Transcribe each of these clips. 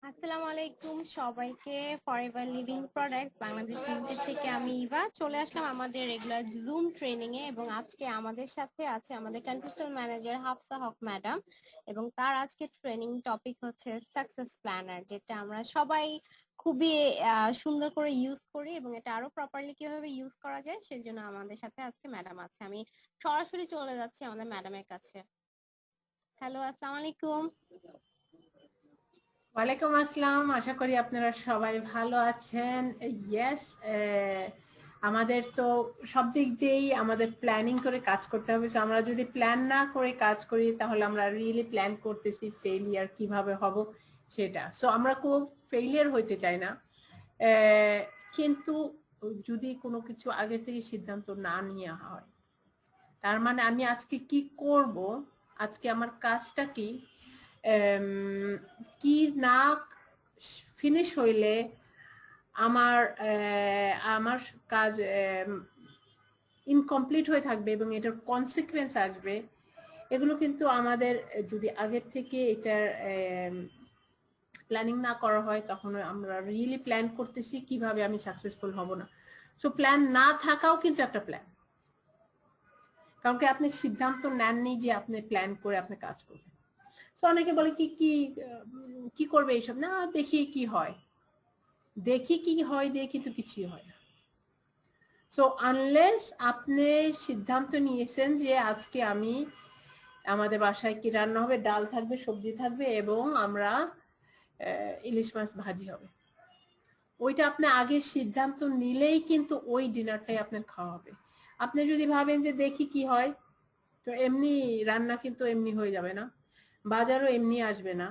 আসসালামু আলাইকুম সবাইকে। Forever living product Bangladesh limited থেকে আমি ইভা চলে আসলাম আমাদের রেগুলার জুম ট্রেনিং এ, এবং আজকে আমাদের সাথে আছে আমাদের কান্ট্রি সেল ম্যানেজার হাফসা হক ম্যাডাম। এবং তার আজকে ট্রেনিং টপিক হচ্ছে সাকসেস প্ল্যানার, যেটা আমরা সবাই খুবই সুন্দর করে ইউজ করি, এবং এটা আরো প্রপারলি কিভাবে ইউজ করা যায় সেই জন্য আমাদের সাথে আজকে ম্যাডাম আছে। আমি সরাসরি চলে যাচ্ছি আমাদের ম্যাডামের কাছে। হ্যালো, আসসালামু আলাইকুম। ওয়ালাইকুম আসসালাম। আশা করি আপনারা সবাই ভালো আছেন। ইয়েস, আমাদের তো সব দিক দিয়েই আমাদের প্ল্যানিং করে কাজ করতে হবে। আমরা যদি প্ল্যান না করে কাজ করি তাহলে আমরা রিয়েলি প্ল্যান করতেছি ফেইলিয়ার কিভাবে হব সেটা। সো আমরা খুব ফেইলিয়ার হইতে চাই না, কিন্তু যদি কোনো কিছু আগে থেকে সিদ্ধান্ত না নেওয়া হয়, তার মানে আমি আজকে কি করব, আজকে আমার কাজটা কি, কি না ফিনিশ হইলে আমার আমার কাজ ইনকমপ্লিট হয়ে থাকবে এবং এটার কনসিকুয়েন্স আসবে, এগুলো কিন্তু আমাদের যদি আগের থেকে এটার প্ল্যানিং না করা হয় তখন আমরা রিয়েলি প্ল্যান করতেছি কিভাবে আমি সাকসেসফুল হব না। সো প্ল্যান না থাকাও কিন্তু একটা প্ল্যান, কারণ কি আপনি সিদ্ধান্ত নেননি যে আপনি প্ল্যান করে আপনি কাজ করবেন। তো অনেকে বলে কি কি কি করবে এইসব, না দেখি কি হয়, দেখি কি হয় দিয়ে কিন্তু কিছুই হয় না। সো আনলেস আপনি সিদ্ধান্ত নিয়েছেন যে আজকে আমি আমাদের বাসায় কি রান্না হবে, ডাল থাকবে, সবজি থাকবে এবং আমরা ইলিশ মাছ ভাজি হবে, ওইটা আপনি আগে সিদ্ধান্ত নিলেই কিন্তু ওই ডিনারটাই আপনার খাওয়া হবে। আপনি যদি ভাবেন যে দেখি কি হয়, তো এমনি রান্না কিন্তু এমনি হয়ে যাবে না, বাজারও এমনি আসবে না,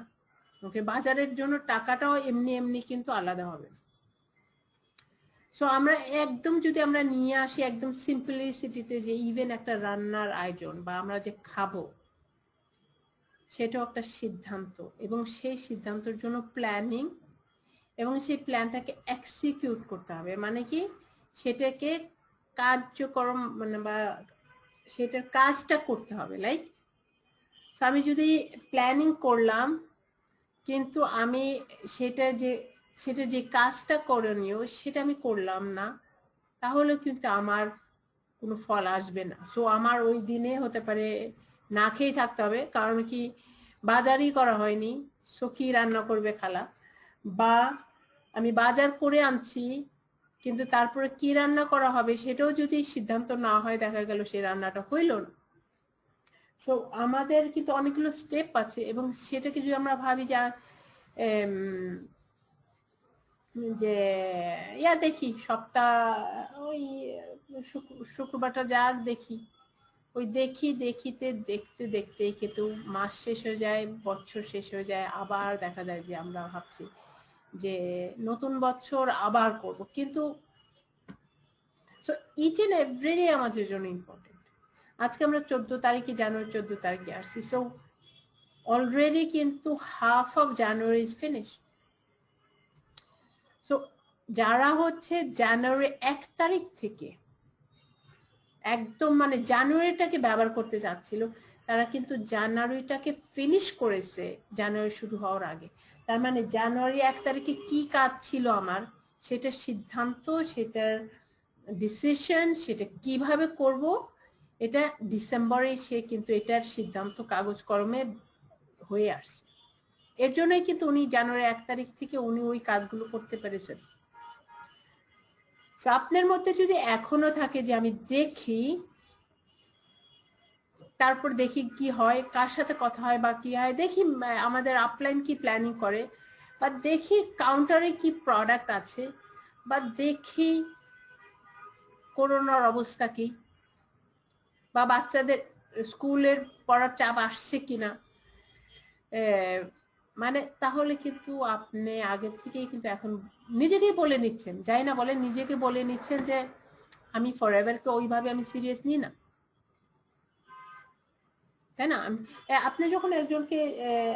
ওকে বাজারের জন্য টাকাটাও এমনি এমনি কিন্তু আলাদা হবে। সো আমরা একদম যদি আমরা নিয়ে আসি একদম সিম্পলিসিটিতে, যে ইভেন একটা রান্নার আয়োজন বা আমরা যে খাবো সেটাও একটা সিদ্ধান্ত, এবং সেই সিদ্ধান্তের জন্য প্ল্যানিং, এবং সেই প্ল্যানটাকে এক্সিকিউট করতে হবে, মানে কি সেটাকে কার্যক্রম মানে বা সেটার কাজটা করতে হবে। লাইক আমি যদি প্ল্যানিং করলাম কিন্তু আমি সেটা যে কাজটা করণীয় সেটা আমি করলাম না, তাহলে কিন্তু আমার কোনো ফল আসবে না। সো আমার ওই দিনে হতে পারে না খেয়ে থাকতে হবে, কারণ কি বাজারই করা হয়নি, সো কি রান্না করবে খালা, বা আমি বাজার করে আনছি কিন্তু তারপরে কি রান্না করা হবে সেটাও যদি সিদ্ধান্ত না হয়, দেখা গেল সেই রান্নাটা হইল না। সো আমাদের কিন্তু অনেকগুলো স্টেপ আছে, এবং সেটাকে যদি আমরা ভাবি যে দেখি সপ্তাহ ওই শুক্রবারটা যাক দেখি, ওই দেখিতে দেখতে দেখতে কিন্তু মাস শেষ হয়ে যায়, বছর শেষ হয়ে যায়, আবার দেখা যায় যে আমরা ভাবছি যে নতুন বছর আবার করব, কিন্তু so each and every day আমাদের জন্য ইম্পর্টেন্ট। আজকে আমরা 14 তারিখে, জানুয়ারি 14 তারিখে আসছি, সো অলরেডি কিন্তু half of January is finish. So যারা হচ্ছে জানুয়ারি 1 তারিখ থেকে একদম মানে জানুয়ারিটাকে ব্যবহার করতে চাচ্ছিল, তারা কিন্তু জানুয়ারিটাকে ফিনিশ করেছে জানুয়ারি শুরু হওয়ার আগে। তার মানে জানুয়ারি 1 তারিখে কি কাজ ছিল আমার, সেটার সিদ্ধান্ত, সেটার ডিসিশন, সেটা কিভাবে করব, এটা ডিসেম্বরে সে কিন্তু এটার সিদ্ধান্ত কাগজ কলমে হয়ে আসছে। এর জন্যই কিন্তু উনি জানুয়ারি 1 তারিখ থেকে উনি ওই কাজগুলো করতে পেরেছেন। আপনার মধ্যে যদি এখনো থাকে যে আমি দেখি, তারপর দেখি কি হয়, কার সাথে কথা হয় বা কি হয়, দেখি আমাদের আপলাইন কি প্ল্যানিং করে, বা দেখি কাউন্টারে কি প্রোডাক্ট আছে, বা দেখি করোনার অবস্থা কি, বা বাচ্চাদের স্কুলের পড়ার চাপ আসছে কিনা, মানে তাহলে কিন্তু আপনি আগের থেকেই কিন্তু এখন নিজেকেই বলে নিচ্ছেন, যাই না বলেন, নিজেকে বলে নিচ্ছেন যে আমি ফরএভারকে ওইভাবে আমি সিরিয়াস নিই না, তাই না? আপনি যখন একজনকে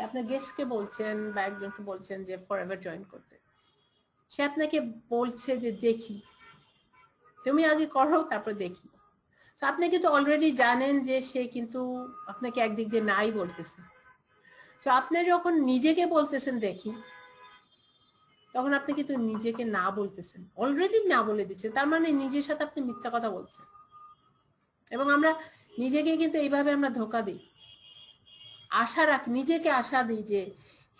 আপনার গেস্টকে বলছেন বা একজনকে বলছেন যে ফরএভার জয়েন করতে, সে আপনাকে বলছে যে দেখি, তুমি আগে করো তারপর দেখি। তো আপনি কিন্তু অলরেডি জানেন যে সে কিন্তু আপনাকে একদিক দিয়ে নাই বলতেছে। তো আপনি যখন নিজেকে বলতেছেন দেখি, তখন আপনি কিন্তু নিজেকে না বলতেছেন, অলরেডি না বলে দিচ্ছেন, তার মানে নিজের সাথে আপনি মিথ্যা কথা বলছেন। এবং আমরা নিজেকে কিন্তু এইভাবে আমরা ধোকা দিই, আশা রাখি, নিজেকে আশা দিই যে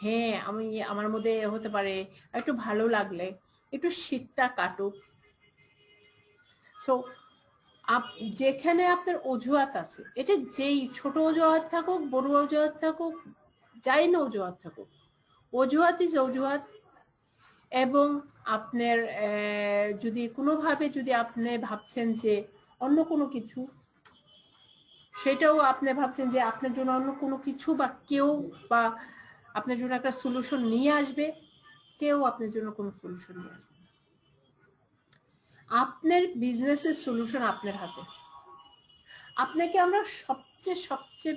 হ্যাঁ আমি, আমার মধ্যে হতে পারে একটু ভালো লাগলে একটু শীতটা কাটুক। সো যেখানে আপনার অজুহাত আছে, এটা যেই ছোট অজুহাত থাকুক, বড় অজুহাত থাকুক, যাই না অজুহাত থাকুক, অজুহাত ইজ অজুহাত। এবং আপনার যদি কোনোভাবে যদি আপনি ভাবছেন যে অন্য কোনো কিছু, সেটাও আপনি ভাবছেন যে আপনার জন্য অন্য কোনো কিছু বা কেউ বা আপনার জন্য একটা সলিউশন নিয়ে আসবে, কেউ আপনার জন্য কোনো সলিউশন নিয়ে আসবে। আপনার বিজনেসের সলিউশন আপনার হাতে। আপনাকে আমরা সবচেয়ে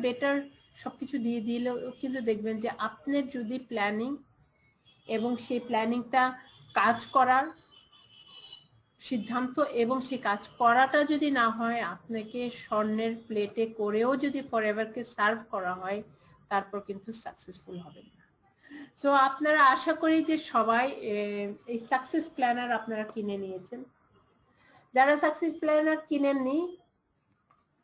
বেটার সবকিছু দিয়ে দিলেও কিন্তু দেখবেন যে আপনার যদি প্ল্যানিং এবং সেই প্ল্যানিংটা কাজ করার সিদ্ধান্ত এবং সেই কাজ করাটা যদি না হয়, আপনাকে স্বর্ণের প্লেটে করেও যদি ফরএভারকে সার্ভ করা হয়, তারপর কিন্তু সাকসেসফুল হবেন না। সো আপনারা আশা করি যে সবাই এই সাকসেস প্ল্যানার আপনারা কিনে নিয়েছেন। যারা সাকসেস প্ল্যানার কিনেননি,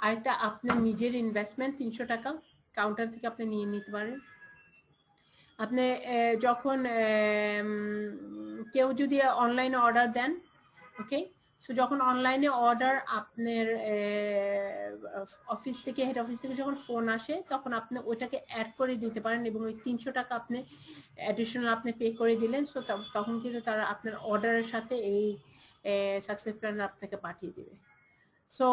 আরেকটা আপনার নিজের ইনভেস্টমেন্ট 300 টাকা কাউন্টার থেকে আপনি নিয়ে নিতে পারেন। আপনি যখন কেউ যদি অনলাইনে অর্ডার দেন, ওকে, সো যখন অনলাইনে অর্ডার আপনার অফিস থেকে, হেড অফিস থেকে যখন ফোন আসে, তখন আপনি ওইটাকে অ্যাড করে দিতে পারেন এবং ওই 300 টাকা আপনি অ্যাডিশনাল আপনি পে করে দিলেন। সো তখন কিন্তু তারা আপনার অর্ডারের সাথে এই সাকসেস প্ল্যানার আপনাকে পাঠিয়ে দিবে। সো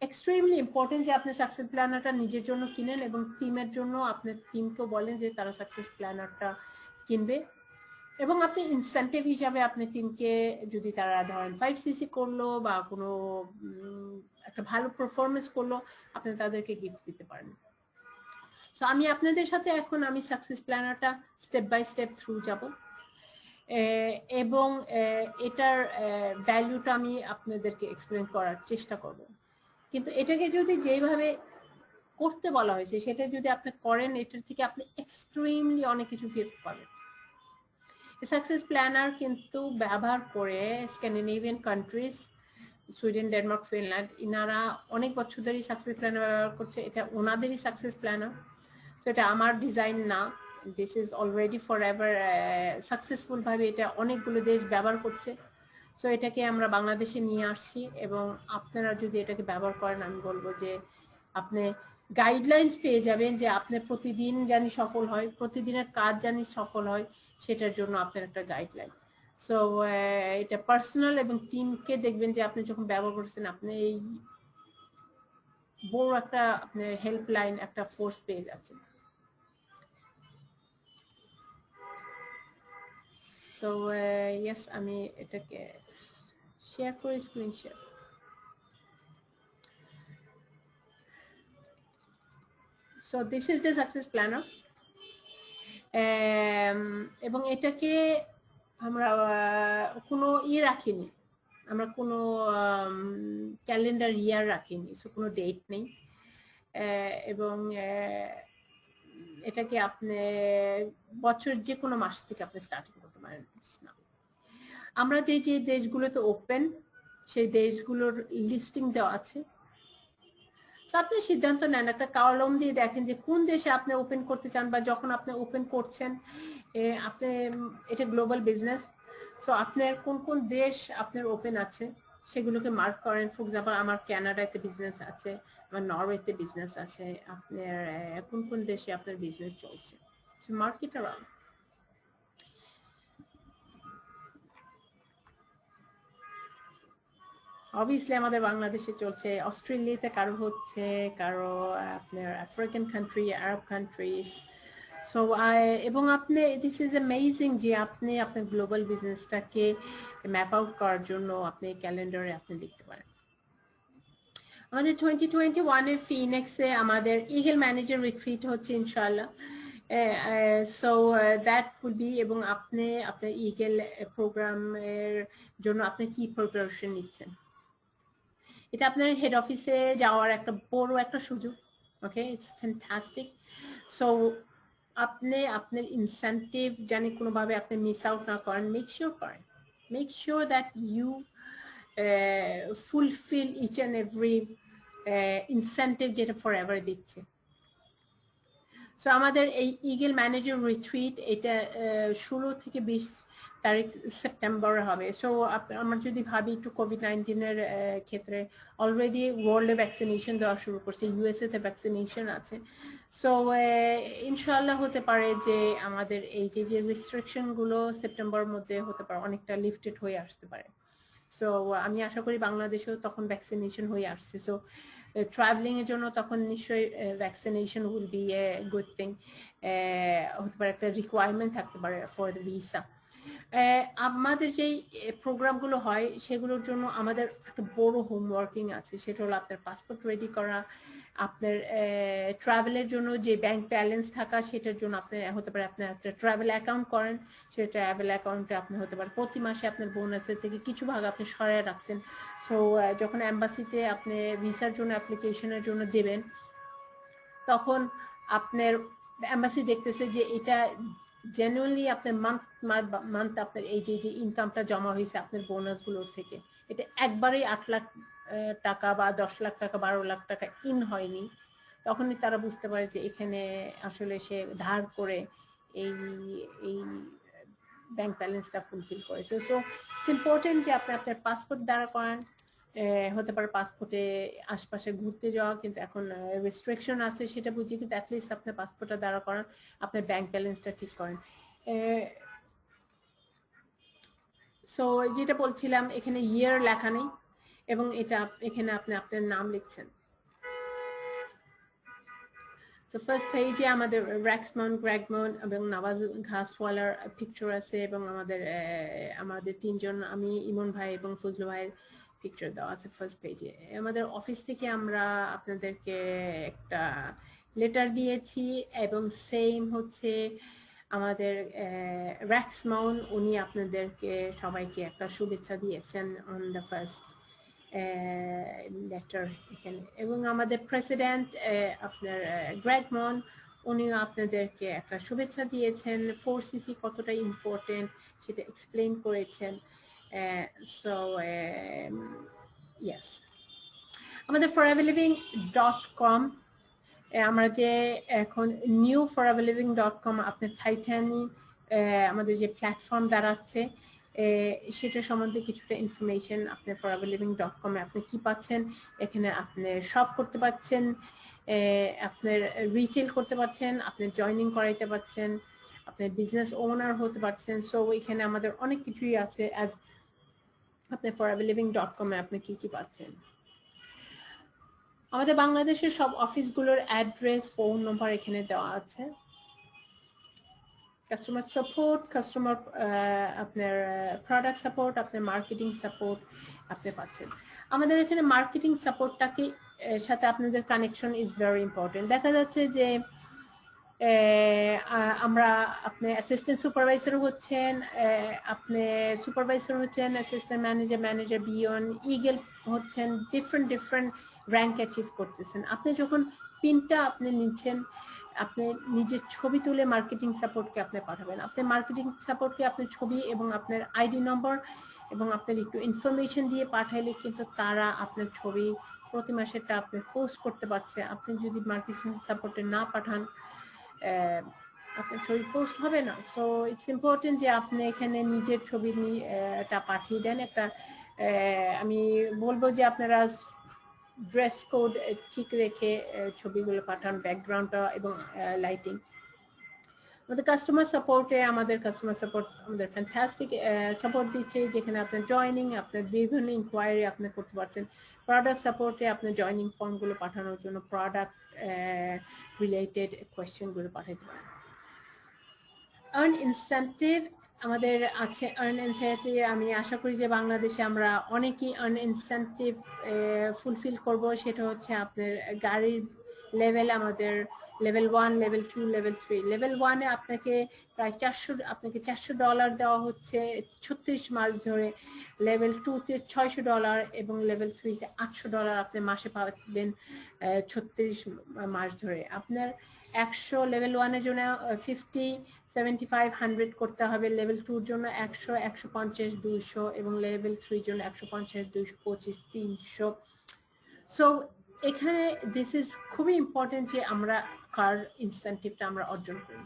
এক্সট্রিমলি ইম্পর্টেন্ট যে আপনি সাকসেস প্ল্যানারটা নিজের জন্য কিনেন এবং টিমের জন্য আপনার টিমকেও বলেন যে তারা সাকসেস প্ল্যানারটা কিনবে। এবং আপনি ইনসেন্টিভ হিসাবে আপনি টিমকে, যদি তারা ধরেন 5cc করলো বা কোনো একটা ভালো পারফরমেন্স করলো, আপনি তাদেরকে গিফট দিতে পারেন। সো আমি আপনাদের সাথে এখন আমি সাকসেস প্ল্যানারটা স্টেপ বাই স্টেপ থ্রু যাব এবং এটার ভ্যালুটা আমি আপনাদেরকে এক্সপ্লেন করার চেষ্টা করব। কিন্তু এটাকে যদি যেভাবে করতে বলা হয়েছে সেটা যদি আপনি করেন, এটার থেকে আপনি এক্সট্রিমলি অনেক কিছু ফিল পাবেন। সাকসেস প্ল্যানার কিন্তু ব্যবহার করে Scandinavian countries, Sweden, Denmark, Finland, ইনারা অনেক বছর ধরেই সাকসেস প্ল্যানার ব্যবহার করছে। এটা ওনাদেরই সাকসেস প্ল্যানার, সো এটা আমার ডিজাইন না। This is already for ever successful ভাবে এটা অনেকগুলো দেশ ব্যবহার করছে। সো এটাকে আমরা বাংলাদেশে নিয়ে আসছি এবং আপনারা যদি এটাকে ব্যবহার করেন, আমি বলবো যে আপনি গাইডলাইন্স পেয়ে যাবেন যে আপনি প্রতিদিন জানি সফল হয়, প্রতিদিনের কাজ জানি সফল হয়, সেটার জন্য আপনার একটা গাইডলাইন। সো এটা পার্সোনাল এবং টিমকে দেখবেন যে আপনি যখন ব্যবহার করছেন, আপনি এই বড় একটা আপনার হেল্পলাইন, একটা ফোর্স পেয়ে যাচ্ছেন। সো ইয়েস, আমি এটাকে শেয়ার করি, screen share. So this is the success planner. এবং এটাকে আমরা কোনো রাখিনি, আমরা কোনো ক্যালেন্ডার ইয়ার রাখিনি, সো কোনো ডেট নেই। এবং এটাকে আপনি বছর যে কোনো মাস থেকে আপনি স্টার্টিং করতে পারেন। আমরা যে যে দেশগুলোতে ওপেন, সেই দেশগুলোর লিস্টিং দেওয়া আছে। আপনি সিদ্ধান্ত নেন, একটা কলম দিয়ে দেখেন যে কোন দেশে আপনি ওপেন করতে চান, বা যখন আপনি ওপেন করছেন আপনি, এটা গ্লোবাল বিজনেস, সো আপনার কোন কোন দেশ আপনার ওপেন আছে সেগুলোকে মার্ক করেন। ফর এক্সাম্পল, আমার কানাডাতে বিজনেস আছে, আমার নরওয়েতে বিজনেস আছে, আপনার কোন কোন দেশে আপনার বিজনেস চলছে, সো মার্ক ইট অ্যারাউন্ড। অবভিয়াসলি আমাদের বাংলাদেশে চলছে, অস্ট্রেলিয়াতে কারো হচ্ছে, কারো আপনার আফ্রিকান কান্ট্রি, আরব কান্ট্রিজ। সো এবং আপনি, দিস ইজ অ্যামেজিং যে আপনি আপনার গ্লোবাল বিজনেসটাকে ম্যাপ আউট করার জন্য আপনি ক্যালেন্ডারে আপনি লিখতে পারেন। আমাদের 2021 ফিনিক্সে আমাদের ইগল ম্যানেজার রিট্রিট হচ্ছে ইনশাআল্লাহ। সো দ্যাট উইল বি, এবং আপনি আপনার ইগল প্রোগ্রামের জন্য আপনি কি প্রিপারেশন নিচ্ছেন, এটা আপনার হেড অফিসে যাওয়ার একটা বড় একটা সুযোগ। ওকে, ইটস ফ্যান্টাস্টিক। সো আপনি আপনার ইনসেন্টিভ জানি কোনোভাবে আপনি মিস আউট না করেন, make sure that you fulfil each and every incentive যেটা ফর এভার দিচ্ছে। সো আমাদের এই ইগল ম্যানেজার রিট্রিট এটা 16 থেকে 20 তারিখ সেপ্টেম্বরে হবে। সো আমরা যদি ভাবি একটু কোভিড-19-এর ক্ষেত্রে অলরেডি ওয়ার্ল্ডে ভ্যাকসিনেশন দেওয়া শুরু করছে, ইউএসএ তে ভ্যাকসিনেশন আছে। সো ইনশাআল্লাহ হতে পারে যে আমাদের এই যে রেস্ট্রিকশনগুলো সেপ্টেম্বরের মধ্যে হতে পারে অনেকটা লিফটেড হয়ে আসতে পারে। সো আমি আশা করি বাংলাদেশেও তখন ভ্যাকসিনেশন হয়ে আসছে। সো ট্রাভেলিং এর জন্য তখন নিশ্চয়ই vaccination will B a good thing, হতে পারে একটা রিকোয়ারমেন্ট থাকতে পারে ফর দ্য ভিসা। আমাদের যেই প্রোগ্রামগুলো হয় সেগুলোর জন্য আমাদের একটা বড় হোমওয়ার্কিং আছে, সেটা হলো আপনার পাসপোর্ট রেডি করা, আপনার ট্রাভেলের জন্য যে ব্যাংক ব্যালেন্স থাকা সেটার জন্য আপনি হতে পারে আপনার একটা ট্রাভেল অ্যাকাউন্ট করেন, সেই ট্রাভেল অ্যাকাউন্টে আপনি হতে পারে প্রতি মাসে আপনার বোনাসের থেকে কিছু ভাগ আপনি সরায় রাখছেন। সো যখন এম্বাসিতে আপনি ভিসার জন্য অ্যাপ্লিকেশনের জন্য দেবেন তখন আপনার এম্বাসি দেখতেছে যে এটা জেনুইনলি আপনার মান্থ আপনার এই যে ইনকামটা জমা হয়েছে আপনার বোনাসগুলোর থেকে, এটা একবারেই 8 লাখ টাকা বা 10 লাখ টাকা 12 লাখ টাকা ইন হয়নি, তখনই তারা বুঝতে পারে যে এখানে আসলে সে ধার করে এই এই ব্যাংক ব্যালেন্সটা ফুলফিল করেছে। সো ইটস ইম্পর্টেন্ট যে আপনি আপনার পাসপোর্ট দ্বারা করেন। হতে পারে পাসপোর্টে আশপাশে ঘুরতে যাওয়া, কিন্তু এখন রেস্ট্রিকশন আছে সেটা বুঝি, কিন্তু অ্যাটলিস্ট আপনার পাসপোর্টটা দ্বারা করেন, আপনার ব্যাংক ব্যালেন্সটা ঠিক করেন। সো যেটা বলছিলাম এখানে ইয়ার লেখা নেই এবং এটা এখানে আপনি আপনার নাম লিখছেন। তো ফার্স্ট পেজে আমাদের র্যাক্সমন, গ্রেগমন এবং নওয়াজ ঘাসওয়ালার পিকচার আছে এবং আমাদের তিনজন, আমি, ইমন ভাই এবং ফজলু ভাইয়ের পিকচার দেওয়া আছে ফার্স্ট পেজে। আমাদের অফিস থেকে আমরা আপনাদেরকে একটা লেটার দিয়েছি এবং সেম হচ্ছে আমাদের র্যাক্সমন, উনি আপনাদেরকে সবাইকে একটা শুভেচ্ছা দিয়েছেন অন দ্য ফার্স্ট লেটার এখানে। এবং আমাদের প্রেসিডেন্ট আপনার গ্রেগমন, উনিও আপনাদেরকে একটা শুভেচ্ছা দিয়েছেন, 4cc কতটা ইম্পর্টেন্ট সেটা এক্সপ্লেন করেছেন। সো ইয়েস, আমাদের foreverliving.com, আমরা যে এখন নিউ foreverliving.com আপনার টাইটানি আমাদের যে প্ল্যাটফর্ম দাঁড়াচ্ছে সেটা সম্বন্ধে কিছুটা ইনফরমেশন আপনি foreverliving.com এ আপনি কি পাচ্ছেন, এখানে আপনি শপ করতে পারছেন, আপনার রিটেল করতে পারছেন, আপনি জয়েনিং করাইতে পারছেন, আপনি বিজনেস ওনার হতে পারছেন। সো এখানে আমাদের অনেক কিছুই আছে অ্যাজ আপনি foreverliving.com এ আপনি কি পাচ্ছেন। আমাদের বাংলাদেশের সব অফিসগুলোর অ্যাড্রেস, ফোন নম্বর এখানে দেওয়া আছে। কাস্টমার সাপোর্ট, কাস্টমার আপনার প্রোডাক্ট সাপোর্ট, আপনার মার্কেটিং সাপোর্ট আপনি পাচ্ছেন। আমাদের এখানে মার্কেটিং সাপোর্টটাকে সাথে আপনাদের কানেকশন ইজ ভেরি ইম্পর্টেন্ট। দেখা যাচ্ছে যে আমরা আপনি অ্যাসিস্ট্যান্ট সুপারভাইজার হচ্ছেন, আপনি সুপারভাইজার হচ্ছেন, অ্যাসিস্ট্যান্ট ম্যানেজার, ম্যানেজার বিয়ন, ইগল হচ্ছেন, ডিফারেন্ট র্যাঙ্ক অ্যাচিভ করতেছেন। আপনি যখন পিনটা আপনি নিচ্ছেন, আপনি নিজের ছবি তুলে মার্কেটিং সাপোর্টকে আপনি পাঠাবেন। আপনি মার্কেটিং সাপোর্টকে আপনার ছবি এবং আপনার আইডি নম্বর এবং আপনার একটু ইনফরমেশন দিয়ে পাঠাইলে কিন্তু তারা আপনার ছবি প্রতি মাসেরটা আপনি পোস্ট করতে পারছে। আপনি যদি মার্কেটিং সাপোর্টে না পাঠান আপনার ছবি পোস্ট হবে না। সো ইটস ইম্পর্টেন্ট যে আপনি এখানে নিজের ছবি টা পাঠিয়ে দেন। একটা আমি বলবো যে আপনারা ড্রেস কোড ঠিক রেখে ছবিগুলো পাঠান, ব্যাকগ্রাউন্ডটা এবং লাইটিং। আমাদের কাস্টমার সাপোর্টে আমাদের ফ্যান্টাস্টিক সাপোর্ট দিচ্ছে, যেখানে আপনার জয়নিং, আপনার বিভিন্ন ইনকোয়ারি আপনি করতে পারছেন। প্রোডাক্ট সাপোর্টে আপনার জয়নিং ফর্মগুলো পাঠানোর জন্য প্রোডাক্ট রিলেটেড কোয়েশ্চেনগুলো পাঠাতে পারেন। আর্ন ইনসেন্টিভ আমাদের আছে। আর্ন ইনসেন্টিভ আমি আশা করি যে বাংলাদেশে আমরা অনেকেই আর্ন ইনসেন্টিভ ফুলফিল করব। সেটা হচ্ছে আপনার গাড়ির লেভেল, আমাদের লেভেল 1, লেভেল 2, লেভেল 3। লেভেল 1 এ আপনাকে প্রায় আপনাকে $400 দেওয়া হচ্ছে 36 মাস ধরে। লেভেল 2 তে $600 এবং লেভেল 3 তে $800 আপনি মাসে পাবেন 36 মাস ধরে। আপনার 100, লেভেল 1 এর জন্য 50, 75, 100 করতে হবে, লেভেল 2 এর জন্য 100, 150, 200 এবং লেভেল 3 এর জন্য 150, 225, 300। সো এখানে দিস ইজ খুবই ইম্পর্টেন্ট যে আমরা কার ইনসেন্টিভটা আমরা অর্জন করি।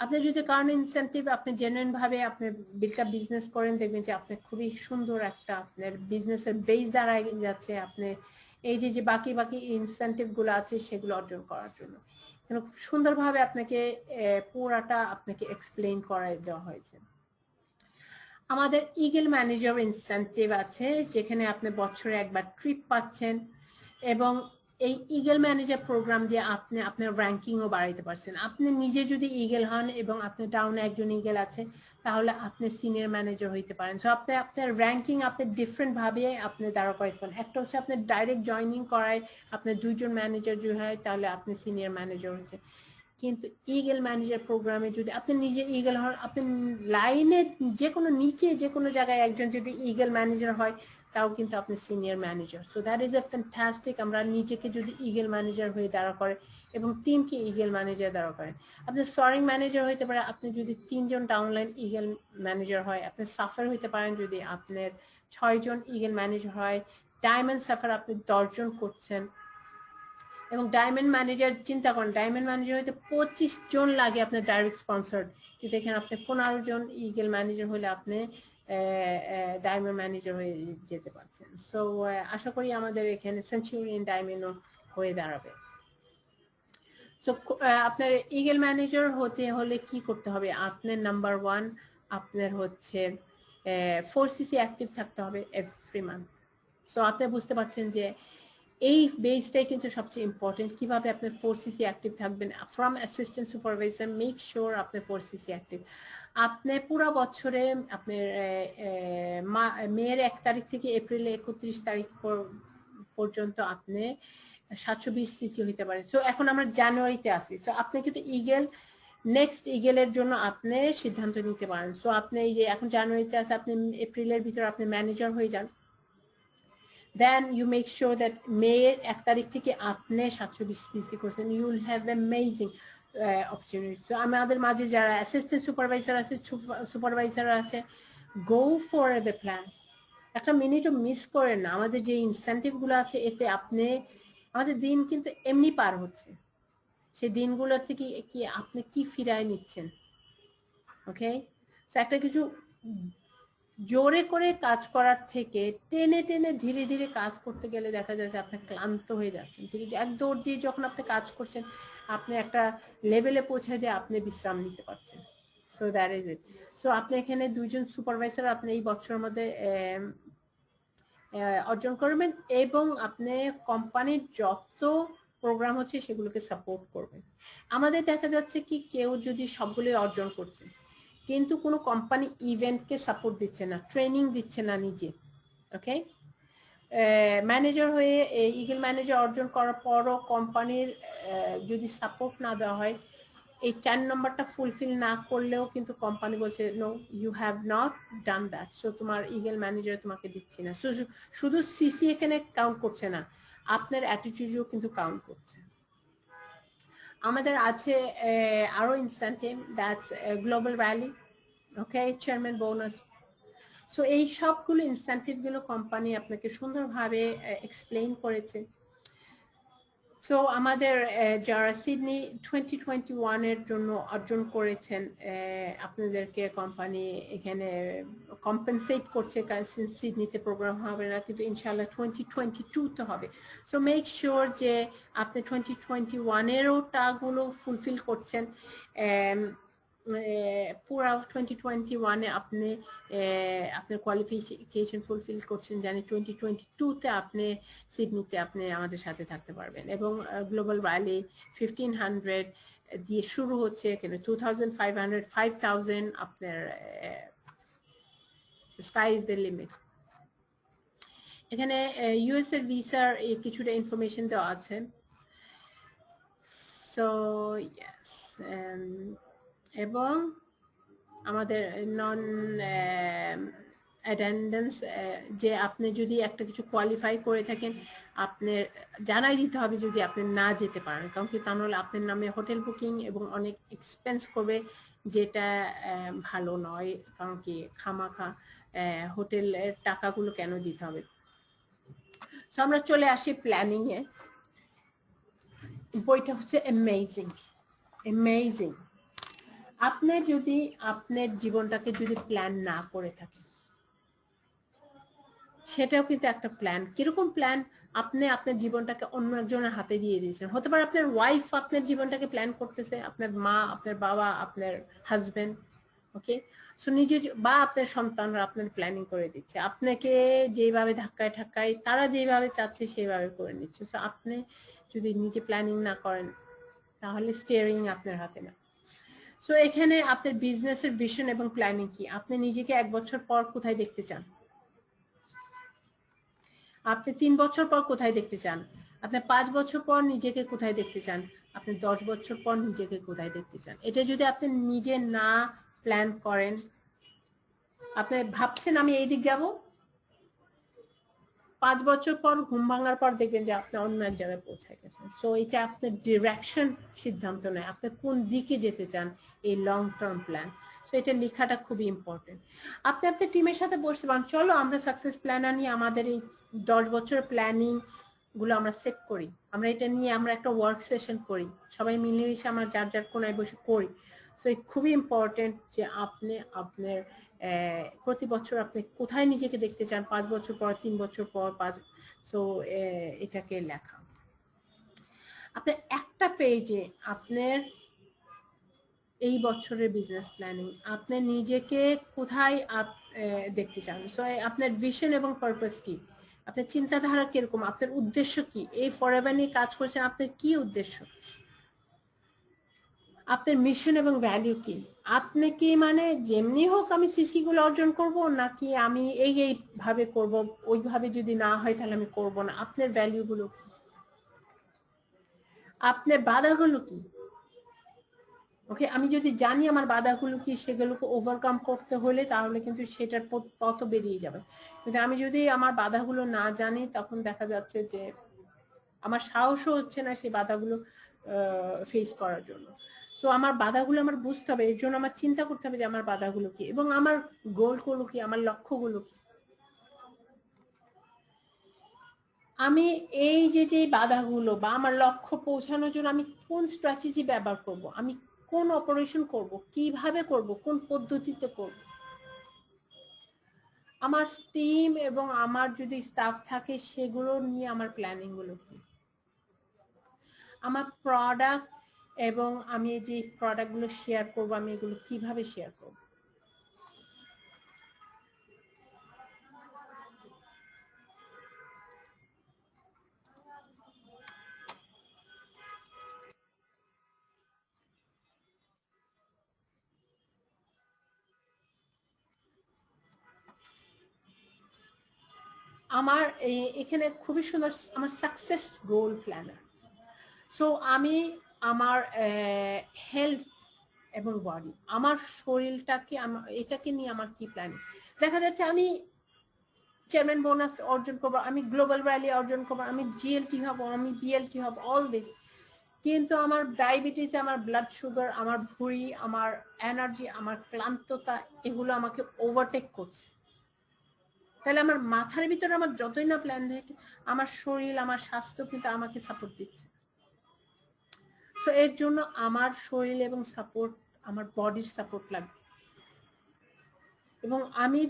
আপনি যদি কারণ ইনসেন্টিভ আপনি জেনুইন ভাবে আপনি বিলটা বিজনেস করেন, দেখবেন যে আপনি খুবই সুন্দর একটা আপনার বিজনেসের বেস দাঁড়ায় যাচ্ছে আপনি এই যে বাকি বাকি ইনসেন্টিভ গুলো আছে সেগুলো অর্জন করার জন্য। খুব সুন্দরভাবে আপনাকে পুরাটা আপনাকে এক্সপ্লেইন করাই দেওয়া হয়েছে। আমাদের ইগল ম্যানেজার ইনসেন্টিভ আছে যেখানে আপনি বছরে একবার ট্রিপ পাচ্ছেন এবং এই ইগল ম্যানেজার প্রোগ্রাম দিয়ে আপনি আপনার র্যাঙ্কিংও বাড়াইতে পারছেন। আপনি নিজে যদি ইগল হন এবং আপনি ডাউনে একজন ইগল আছে তাহলে আপনি সিনিয়র ম্যানেজার হইতে পারেন। সো আপনি আপনার র্যাঙ্কিং আপনি ডিফারেন্ট ভাবে আপনি দাঁড়া করাইতে পারেন। একটা হচ্ছে আপনি ডাইরেক্ট জয়নিং করায় আপনার 2 জন ম্যানেজার যদি হয় তাহলে আপনি সিনিয়র ম্যানেজার হচ্ছে। কিন্তু ইগল ম্যানেজার প্রোগ্রামে যদি আপনি নিজে ইগল হন, আপনি লাইনে যে কোনো নিচে যে কোনো জায়গায় একজন যদি ইগল ম্যানেজার হয় তাও কিন্তু আপনি senior manager. So that is a fantastic. আমরা নিজেকে যদি ইগল ম্যানেজার হয়ে দাঁড়া করে এবং টিমকে ইগল ম্যানেজার দাঁড়া করেন, আপনি সোয়ারিং ম্যানেজার হইতে পারে আপনি যদি 3 জন ডাউনলাইন ইগল ম্যানেজার হয়, আপনি সাফার হইতে পারেন যদি আপনার 6 জন ইগল ম্যানেজার হয়, ডায়মন্ড সাফার আপনি 10 জন করছেন এবং ডায়মন্ড ম্যানেজার চিন্তা করেন ডায়মন্ড ম্যানেজার হইতে 25 জন লাগে আপনার ডাইরেক্ট স্পন্সর্ড, কিন্তু এখানে আপনি 15 জন ইগল ম্যানেজার হলে আপনি ডায়মন্ড ম্যানেজার হয়ে যেতে পারছেন। সো আশা করি আমাদের এখানে সেঞ্চুরিয়ান ডায়মন্ডও হয়ে দাঁড়াবে। সো আপনার ইগল ম্যানেজার হতে হলে কি করতে হবে? আপনার নাম্বার 1 আপনার হচ্ছে 4cc অ্যাক্টিভ থাকতে হবে এভরি মান্থ। সো আপনি বুঝতে পারছেন যে এই বেসটাই কিন্তু সবচেয়ে ইম্পর্টেন্ট। কিভাবে আপনার 4cc অ্যাক্টিভ থাকবেন from assistant supervisor, make sure আপনার 4cc অ্যাক্টিভ। আপনি পুরো বছরে আপনার মের 1 তারিখ থেকে এপ্রিলে 31 তারিখ পর্যন্ত আপনি 720cc হইতে পারে। সো এখন আমরা জানুয়ারিতে আছি, সো আপনি কিন্তু ইগল নেক্সট ইগলের জন্য আপনি সিদ্ধান্ত নিতে পারেন। সো আপনি এই যে এখন জানুয়ারিতে আছে, আপনি এপ্রিলের ভিতরে আপনি ম্যানেজার হয়ে যান, then you make sure that May 1 তারিখ থেকে আপনি 720cc করছেন, you will have amazing opportunity. So আমাদের মাঝে যারা অ্যাসিস্ট্যান্ট সুপারভাইজার আছে, সুপারভাইজার আছে, go for the plan. একটা মিনিটও মিস করেন না। আমাদের যে ইনসেন্টিভ গুলো আছে এতে আপনি আমাদের দিন কিন্তু এমনি পার হচ্ছে, সেই দিনগুলোর থেকে কি আপনি কি ফিরায় নিচ্ছেন? ওকে, সো একটা কিছু জোরে করে কাজ করার থেকে টেনে টেনে ধীরে ধীরে কাজ করতে গেলে দেখা যাচ্ছে আপনি ক্লান্ত হয়ে যাচ্ছেন, কিন্তু এক দৌড় দিয়ে যখন আপনি কাজ করছেন আপনি একটা লেভেলে পৌঁছে দিয়ে আপনি বিশ্রাম নিতে পারছেন। So that is it. So আপনি এখানে 2 জন সুপারভাইজার আপনি এই বছরের মধ্যে অর্জন করবেন এবং আপনি কোম্পানির যত প্রোগ্রাম হচ্ছে সেগুলোকে সাপোর্ট করবেন। আমাদের দেখা যাচ্ছে কি কেউ যদি সবগুলো অর্জন করছে কিন্তু কোনো কোম্পানি ইভেন্টকে সাপোর্ট দিচ্ছে না, ট্রেনিং দিচ্ছে না নিজে। ওকে, ম্যানেজার হয়ে ইগল ম্যানেজার অর্জন করার পরও কোম্পানির যদি সাপোর্ট না দেওয়া হয়, এই 4 নম্বরটা ফুলফিল না করলেও কিন্তু কোম্পানি বলছে no you have not done that, so তোমার ইগল ম্যানেজার তোমাকে দিচ্ছি না। শুধু সিসি এখানে কাউন্ট করছে না, আপনার অ্যাটিটিউডও কিন্তু কাউন্ট করছে। আমাদের আছে আরো incentive, that's global rally, okay, chairman bonus. So এই সবগুলো ইনসেন্টিভ গুলো কোম্পানি আপনাকে সুন্দরভাবে এক্সপ্লেইন করেছে। সো আমাদের যারা সিডনি 2021 এর জন্য অর্জন করেছেন আপনাদেরকে কোম্পানি এখানে কম্পেনসেট করছে, কারণ সিডনিতে প্রোগ্রাম হবে না, কিন্তু ইনশাআল্লাহ 2022 তে হবে। সো মেক শিওর যে আপনি 2021 এরও টাগুলো ফুলফিল করছেন। পুরা 2021 এ আপনি আপনার কোয়ালিফিকেশন ফুলফিল করছেন, জানি 2022 তে আপনি সিডনিতে আপনি আমাদের সাথে থাকতে পারবেন। এবং গ্লোবাল র্যালি 1500 দিয়ে শুরু হচ্ছে, এখানে 2500, 5000 আপনার স্কাই ইজ দ্য লিমিট। এখানে ইউএস এর ভিসার কিছুটা ইনফরমেশন দেওয়া আছে। সো ইয়েস, এবং আমাদের নন অ্যাটেন্ডেন্স, যে আপনি যদি একটা কিছু কোয়ালিফাই করে থাকেন আপনার জানাই দিতে হবে যদি আপনি না যেতে পারেন, কারণ কি তা নাহলে আপনার নামে হোটেল বুকিং এবং অনেক এক্সপেন্স করবে, যেটা ভালো নয়। কারণ কি খামাখা হোটেলের টাকাগুলো কেন দিতে হবে। সো আমরা চলে আসি প্ল্যানিং এ। বইটা হচ্ছে অ্যামেজিং অ্যামেজিং। আপনি যদি আপনার জীবনটাকে যদি প্ল্যান না করে থাকেন, সেটাও কিন্তু একটা প্ল্যান। কিরকম প্ল্যান? আপনি আপনার জীবনটাকে অন্য একজনের হাতে দিয়ে দিয়েছেন। হতে পারে আপনার ওয়াইফ আপনার জীবনটাকে প্ল্যান করতেছে, আপনার মা, আপনার বাবা, আপনার হাজবেন্ড, ওকে। সো নিজে বা আপনার সন্তানরা আপনার প্ল্যানিং করে দিচ্ছে, আপনাকে যেভাবে ধাক্কায় ধাক্কায় তারা যেভাবে চাচ্ছে সেভাবে করে নিচ্ছে। সো আপনি যদি নিজে প্ল্যানিং না করেন তাহলে স্টিয়ারিং আপনার হাতে না। সো এখানে আপনার বিজনেসের ভিশন এবং প্ল্যানিং কি? আপনি নিজেকে 1 বছর পর কোথায় দেখতে চান? আপনি 3 বছর পর কোথায় দেখতে চান? আপনি 5 বছর পর নিজেকে কোথায় দেখতে চান? আপনি 10 বছর পর নিজেকে কোথায় দেখতে চান? এটা যদি আপনি নিজে না প্ল্যান করেন, আপনি ভাবছেন আমি এই দিক যাব, 5 বছর পর ঘুম ভাঙার পর দেখবেন যে আপনি অন্য এক জায়গায় পৌঁছে গেছেন। সো এটা আপনার ডিরেকশন সিদ্ধান্ত নেয়, আপনি কোন দিকে যেতে চান, এই লং টার্ম প্ল্যান। সো এটা লেখাটা খুবই ইম্পর্টেন্ট। আপনি আপনার টিমের সাথে বসতে পারেন, চলো আমরা সাকসেস প্ল্যানার নিয়ে আমাদের এই 10 বছরের প্ল্যানিং গুলো আমরা সেট করি, আমরা এটা নিয়ে আমরা একটা ওয়ার্ক সেশন করি, সবাই মিলেমিশে আমরা যার যার কোনায় বসে করি। সো খুবই ইম্পর্টেন্ট যে আপনি আপনার প্রতি বছর আপনি কোথায় নিজেকে দেখতে চান, 5 বছর পর, 3 বছর পর, 5। সো এটাকে লেখা আপনি একটা পেজে আপনার এই বছরের বিজনেস প্ল্যানিং, আপনি নিজেকে কোথায় দেখতে চান। সো আপনার ভিশন এবং পারপাস কি, আপনার চিন্তাধারা কিরকম, আপনার উদ্দেশ্য কি, এই ফরএভার নিয়ে কাজ করছেন আপনার কি উদ্দেশ্য, আপনার মিশন এবং ভ্যালু কি। আপনি কি মানে যেমনি হোক আমি সিসি গুলো অর্জন করব, নাকি আমি এই ভাবে করব, ওইভাবে যদি না হয় তাহলে আমি করব না। আপনার ভ্যালু গুলো কি, আপনার বাধাগুলো কি। ওকে, আমি যদি জানি আমার বাধাগুলো কি, সেগুলোকে ওভারকাম করতে হলে তাহলে কিন্তু সেটার পথ বেরিয়ে যাবে। কিন্তু আমি যদি আমার বাধাগুলো না জানি, তখন দেখা যাচ্ছে যে আমার সাহসও হচ্ছে না সেই বাধাগুলো ফেস করার জন্য। সো আমার বাধাগুলো আমার বুঝতে হবে, এর জন্য আমার চিন্তা করতে হবে যে আমার বাধাগুলো কি এবং আমার গোলগুলো কি, আমার লক্ষ্যগুলো কি। আমি এই যে বাধাগুলো বা আমার লক্ষ্য পৌঁছানোর জন্য আমি কোন স্ট্র্যাটেজি ব্যবহার করব, আমি কোন অপারেশন করব, কিভাবে করব, কোন পদ্ধতিতে করব। আমার টিম এবং আমার যদি স্টাফ থাকে সেগুলো নিয়ে আমার প্ল্যানিং গুলো কি, আমার প্রোডাক্ট এবং আমি যে প্রোডাক্ট গুলো শেয়ার করবো আমি এগুলো কিভাবে শেয়ার করব। আমার এখানে খুবই সুন্দর আমার সাকসেস গোল প্ল্যানার। সো আমি আমার হেলথ এবং বডি, আমার শরীরটাকে এটাকে নিয়ে আমার কি প্ল্যানিং। দেখা যাচ্ছে আমি চেয়ারম্যান বোনাস অর্জন করবো, আমি গ্লোবাল ভ্যালি অর্জন করবো, আমি জিএলটি হব, আমি বিএলটি হব, অল দিস, কিন্তু আমার ডায়াবেটিস, আমার ব্লাড সুগার, আমার ভুঁড়ি, আমার এনার্জি, আমার ক্লান্ততা, এগুলো আমাকে ওভারটেক করছে। তাহলে আমার মাথার ভিতরে আমার যতই না প্ল্যান থাকে, আমার শরীর, আমার স্বাস্থ্য কিন্তু আমাকে সাপোর্ট দিচ্ছে। সো এর জন্য আমার শরীর এবং সাপোর্ট, আমার বডির সাপোর্ট লাগবে। এবং আমি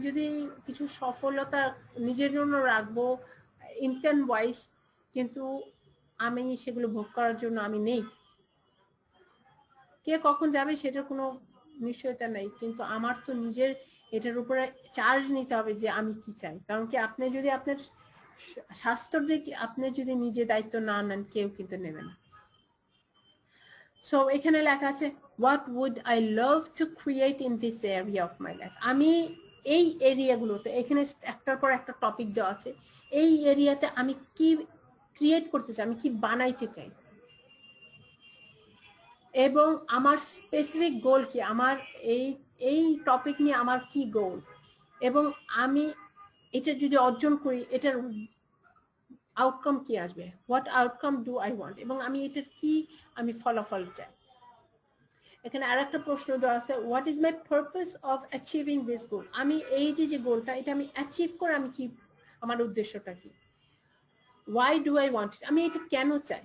যদি কিছু সফলতা নিজের জন্য রাখবো ইনকাম ওয়াইজ, কিন্তু আমি সেগুলো ভোগ করার জন্য আমি নেই। কে কখন যাবে সেটার কোনো নিশ্চয়তা নেই, কিন্তু আমার তো নিজের এটার উপরে চার্জ নিতে হবে যে আমি কি চাই। কারণ কি আপনি যদি আপনার স্বাস্থ্যর দিকে আপনি যদি নিজে দায়িত্ব না নেন, কেউ কিন্তু নেবে না। সো এখানে লেখা আছে what would I love to create in this area of my life. আমি এই এরিয়াগুলোতে, এখানে একটার পর একটা টপিক দেওয়া আছে, এই এরিয়াতে আমি কি ক্রিয়েট করতে চাই, আমি কি বানাইতে চাই, এবং আমার স্পেসিফিক গোল কি। আমার এই এই টপিক নিয়ে আমার কি গোল, এবং আমি এটা যদি অর্জন করি এটার আউটকাম কি আসবে, what outcome do I want, এবং আমি এটার কি আমি ফলাফল চাই। এখানে আর একটা প্রশ্ন দেওয়া আছে, what is my purpose of achieving this গোল। আমি এই যে গোলটা এটা আমি অ্যাচিভ করে আমি কি, আমার উদ্দেশ্যটা কি, ওয়াই ডু আই ওয়ান্ট ইট, আমি এটা কেন চাই,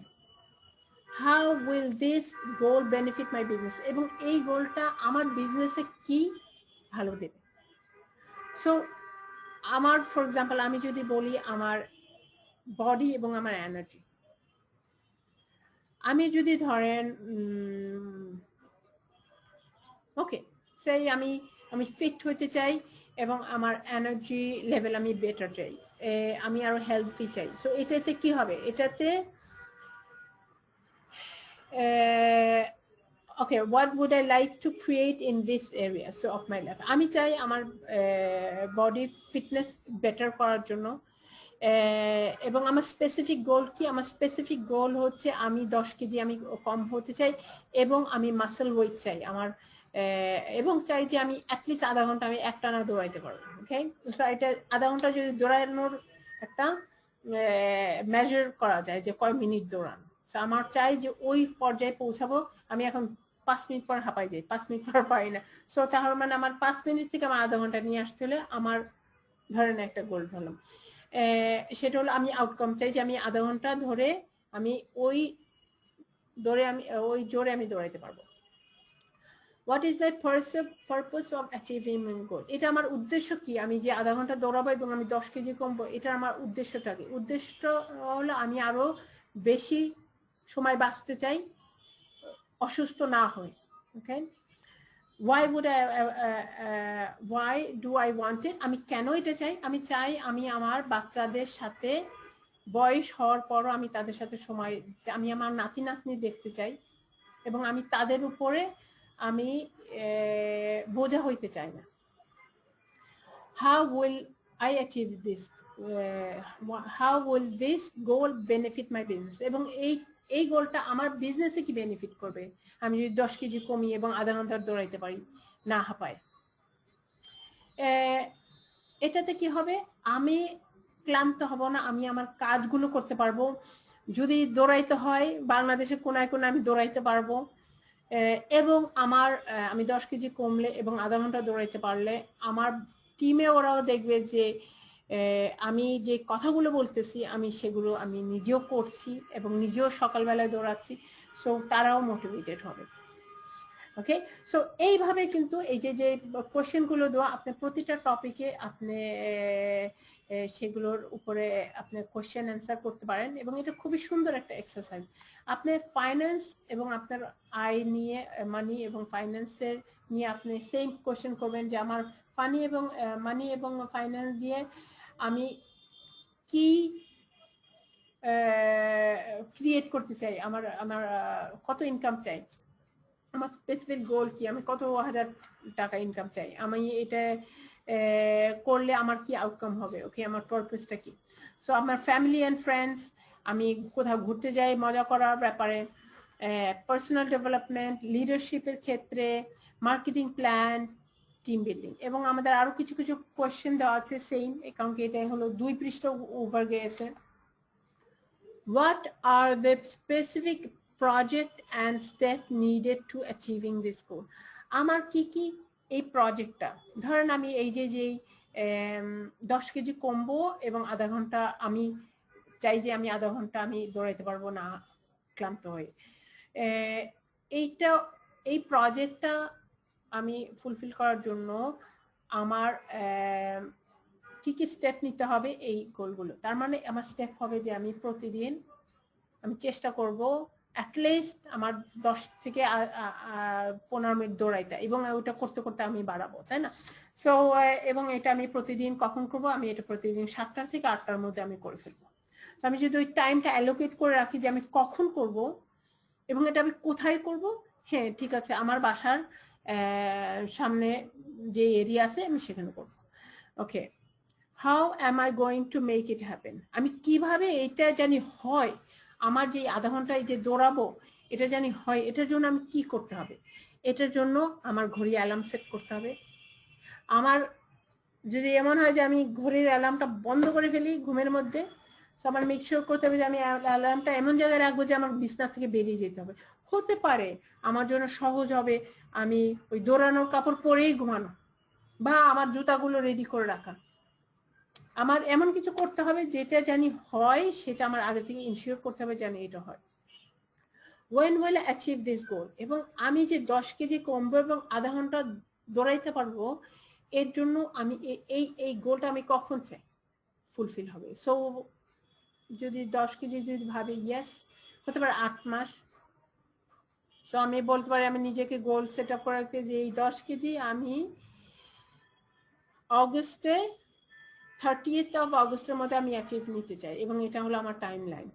how will this goal benefit my business, এবং এই গোলটা আমার বিজনেসে কি ভালো দেবে। সো আমার ফর এক্সাম্পল আমি যদি বলি আমার বডি এবং আমার এনার্জি, আমি যদি ধরেন ওকে সেই আমি ফিট হইতে চাই এবং আমার এনার্জি লেভেল আমি বেটার চাই, আমি আরো হেলথি চাই। সো এটাতে কি হবে, এটাতে okay what would I like to create in this area so of my life, আমি চাই আমার বডি ফিটনেস বেটার করার জন্য, এবং আমার স্পেসিফিক গোল কি, আমার স্পেসিফিক গোল হচ্ছে আমি 10 কেজি আমি কম হতে চাই এবং আমি মাসেল ওয়েট চাই আমার, এবং চাই যে আমি অ্যাটলিস্ট আধা ঘন্টা আমি একটানা দৌড়াইতে পারবো। ওকে, এটা আধা ঘন্টা যদি দৌড়ানোর একটা মেজার করা যায় যে কয় মিনিট দৌড়ানো, আমার চাই যে ওই পর্যায়ে পৌঁছাবো। আমি এখন 5 মিনিট পর হাঁপাই যাই, 5 মিনিট পর পাই না। সো তাহলে মানে আমার 5 মিনিট থেকে আমার আধা ঘন্টা নিয়ে আসতে হলে আমার ধরেন একটা গোল ধরলাম, সেটা হলো আমি আউটকাম চাই যে আমি আধা ঘন্টা ধরে আমি ওই জোরে আমি দৌড়াইতে পারবো। What is my purpose of achieving goal, এটা আমার উদ্দেশ্য কি, আমি যে আধা ঘন্টা দৌড়াবো এবং আমি 10 কেজি কমবো, এটা আমার উদ্দেশ্যটা কি, উদ্দেশ্য হলো আমি আরো বেশি সময় বাঁচতে চাই অসুস্থ না হয়ে। ওকে, why do I want it, আমি কেন এটা চাই, আমি চাই আমি আমার বাচ্চাদের সাথে বয়স হওয়ার পরও আমি তাদের সাথে সময় দিতে, আমি আমার নাতি নাতনি দেখতে চাই এবং আমি তাদের উপরে আমি বোঝা হইতে চাই না। how will I achieve this, how will this goal benefit my business, এবং এই গোলটা আমার বিজনেসে কি বেনিফিট করবে আমি যদি 10 কেজি কমি এবং আধা ঘন্টা দৌড়াইতে পারি না হাঁপায়। এটাতে কি হবে, আমি ক্লান্ত হব না, আমি আমার কাজগুলো করতে পারবো, যদি দৌড়াইতে হয় বাংলাদেশের কোনায় কোনায় আমি দৌড়াইতে পারবো, এবং আমার আমি 10 কেজি কমলে এবং আধা ঘন্টা দৌড়াইতে পারলে আমার টিমে ওরাও দেখবে যে আমি যে কথাগুলো বলতেছি আমি সেগুলো আমি নিজেও করছি এবং নিজেও সকালবেলায় দৌড়াচ্ছি, সো তারাও মোটিভেটেড হবে। ওকে, সো এইভাবে কিন্তু এই যে কোশ্চেনগুলো দেওয়া, আপনি প্রতিটা টপিকে আপনি সেগুলোর উপরে আপনি কোশ্চেন অ্যান্সার করতে পারেন এবং এটা খুবই সুন্দর একটা এক্সারসাইজ। আপনি ফাইন্যান্স এবং আপনার আয় নিয়ে, মানি এবং ফাইন্যান্সের নিয়ে আপনি সেম কোশ্চেন করবেন যে আমার মানি এবং ফাইন্যান্স দিয়ে আমি কি ক্রিয়েট করতে চাই, আমার কত ইনকাম চাই, আমার স্পেসিফিক গোল কি, আমি কত হাজার টাকা ইনকাম চাই, আমি এটা করলে আমার কি আউটকাম হবে, ওকে আমার পারপাসটা কি। সো আমার ফ্যামিলি অ্যান্ড ফ্রেন্ডস, আমি কোথাও ঘুরতে যাই মজা করার ব্যাপারে, পার্সোনাল ডেভেলপমেন্ট, লিডারশিপের ক্ষেত্রে, মার্কেটিং প্ল্যান, টিম বিল্ডিং, এবং আমাদের আরো কিছু কিছু কোয়েশ্চেন দেওয়া আছে সেম, কারণ কি এটা হলো 2 পৃষ্ঠা ওভার গেছে। What are the specific project and step needed to achieving this goal? আমার কি কি এই প্রজেক্টটা, ধরেন আমি এই যে 10 কেজি কমবো এবং আধা ঘন্টা আমি চাই যে আমি আধা ঘন্টা আমি দৌড়াইতে পারবো না ক্লান্ত হয়ে, এই প্রজেক্টটা আমি ফুলফিল করার জন্য আমার কি কি স্টেপ নিতে হবে এই গোলগুলো। তার মানে আমার স্টেপ হবে যে আমি প্রতিদিন আমি চেষ্টা করব অ্যাটলিস্ট আমার 10 থেকে 15 মিনিট দৌড়াইতে, এবং ওটা করতে করতে আমি বাড়াবো, তাই না। সো এবং এটা আমি প্রতিদিন কখন করব, আমি এটা প্রতিদিন 7টা থেকে 8টার মধ্যে আমি করে ফেলবো। তো আমি যদি ওই টাইমটা অ্যালোকেট করে রাখি যে আমি কখন করব এবং এটা আমি কোথায় করব, হ্যাঁ ঠিক আছে আমার বাসার সামনে যে এরিয়া আছে আমি সেখানে করব। Okay, how am I going to make it happen, আমি কিভাবে এটা জানি হয়, আমার যে আধা ঘন্টায় যে দৌড়াবো এটা জানি হয়, এটার জন্য আমি কি করতে হবে? এটার জন্য আমার ঘড়ি অ্যালার্ম সেট করতে হবে। আমার যদি এমন হয় যে আমি ঘড়ির অ্যালার্মটা বন্ধ করে ফেলি ঘুমের মধ্যে, তো আমার মেক শিওর করতে হবে যে আমি অ্যালার্মটা এমন জায়গায় রাখবো যে আমার বিছনা থেকে বেরিয়ে যেতে হবে। হতে পারে আমার জন্য সহজ হবে আমি ওই দৌড়ানোর কাপড় পরেই ঘুমানো, বা আমার জুতাগুলো রেডি করে রাখা। আমার এমন কিছু করতে হবে যেটা জানি হয়, সেটা আমার আগে থেকে ইনশিওর করতে হবে জানি এটা হয়। when will I achieve this goal? এবং আমি যে 10 কেজি কমবো এবং আধা ঘন্টা দৌড়াইতে পারবো, এর জন্য আমি এই গোলটা আমি কখন চাই ফুলফিল হবে। সো যদি 10 কেজি যদি ভাবি, ইয়েস, হতে পারে 8 মাস। সো আমি বলতে পারি আমি নিজেকে গোল সেট আপ করে রাখতে যে এই 10 কেজি আমি অগস্টে 30th of অগস্টের মধ্যে আমি অ্যাচিভ নিতে চাই, এবং এটা হলো আমার টাইম লাইন,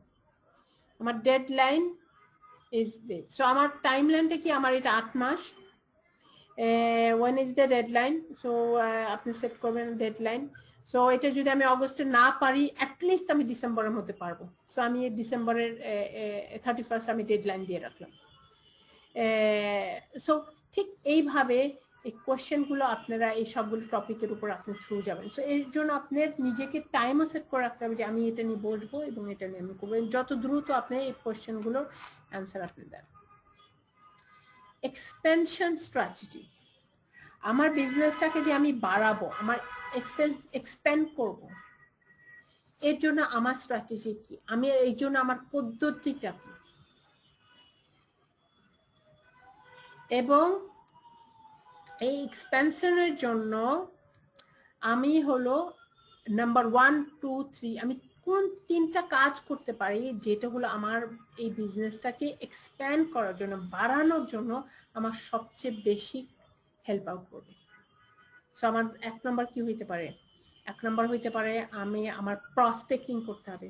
আমার ডেডলাইন is this. So আমার টাইমলাইনটা কি, আমার এটা 8 মাস। when is the deadline? So আপনি সেট করবেন ডেডলাইন। সো এটা যদি আমি অগস্টে না পারি, অ্যাটলিস্ট আমি ডিসেম্বরের মধ্যে পারবো। সো আমি ডিসেম্বরের 31st আমি ডেডলাইন দিয়ে রাখলাম। সো ঠিক এইভাবে এই কোয়েশ্চেনগুলো আপনারা এই সবগুলো টপিকের উপর আপনি থ্রু যাবেন। সো এর জন্য আপনার নিজেকে টাইমও সেট করে রাখতে হবে যে আমি এটা নিয়ে বসবো এবং এটা নিয়ে আমি করবো। যত দ্রুত আপনি এই কোয়েশ্চেনগুলোর অ্যান্সার আপনি দেন। এক্সপেনশন স্ট্র্যাটেজি, আমার বিজনেসটাকে যে আমি বাড়াবো, আমার এক্সপ্যান্ড করব, এর জন্য আমার স্ট্র্যাটেজি কি, আমি এই জন্য আমার পদ্ধতিটা কি, এবং এই এক্সপেনশনের জন্য আমি হলো নাম্বার 1, 2, 3 আমি কোন 3টা কাজ করতে পারি যেটা হলো আমার এই বিজনেসটাকে এক্সপ্যান্ড করার জন্য, বাড়ানোর জন্য আমার সবচেয়ে বেশি হেল্প আউট করবে। সো আমার 1 নম্বর কি হইতে পারে? 1 নম্বর হইতে পারে আমি আমার প্রসপেক্টিং করতে হবে।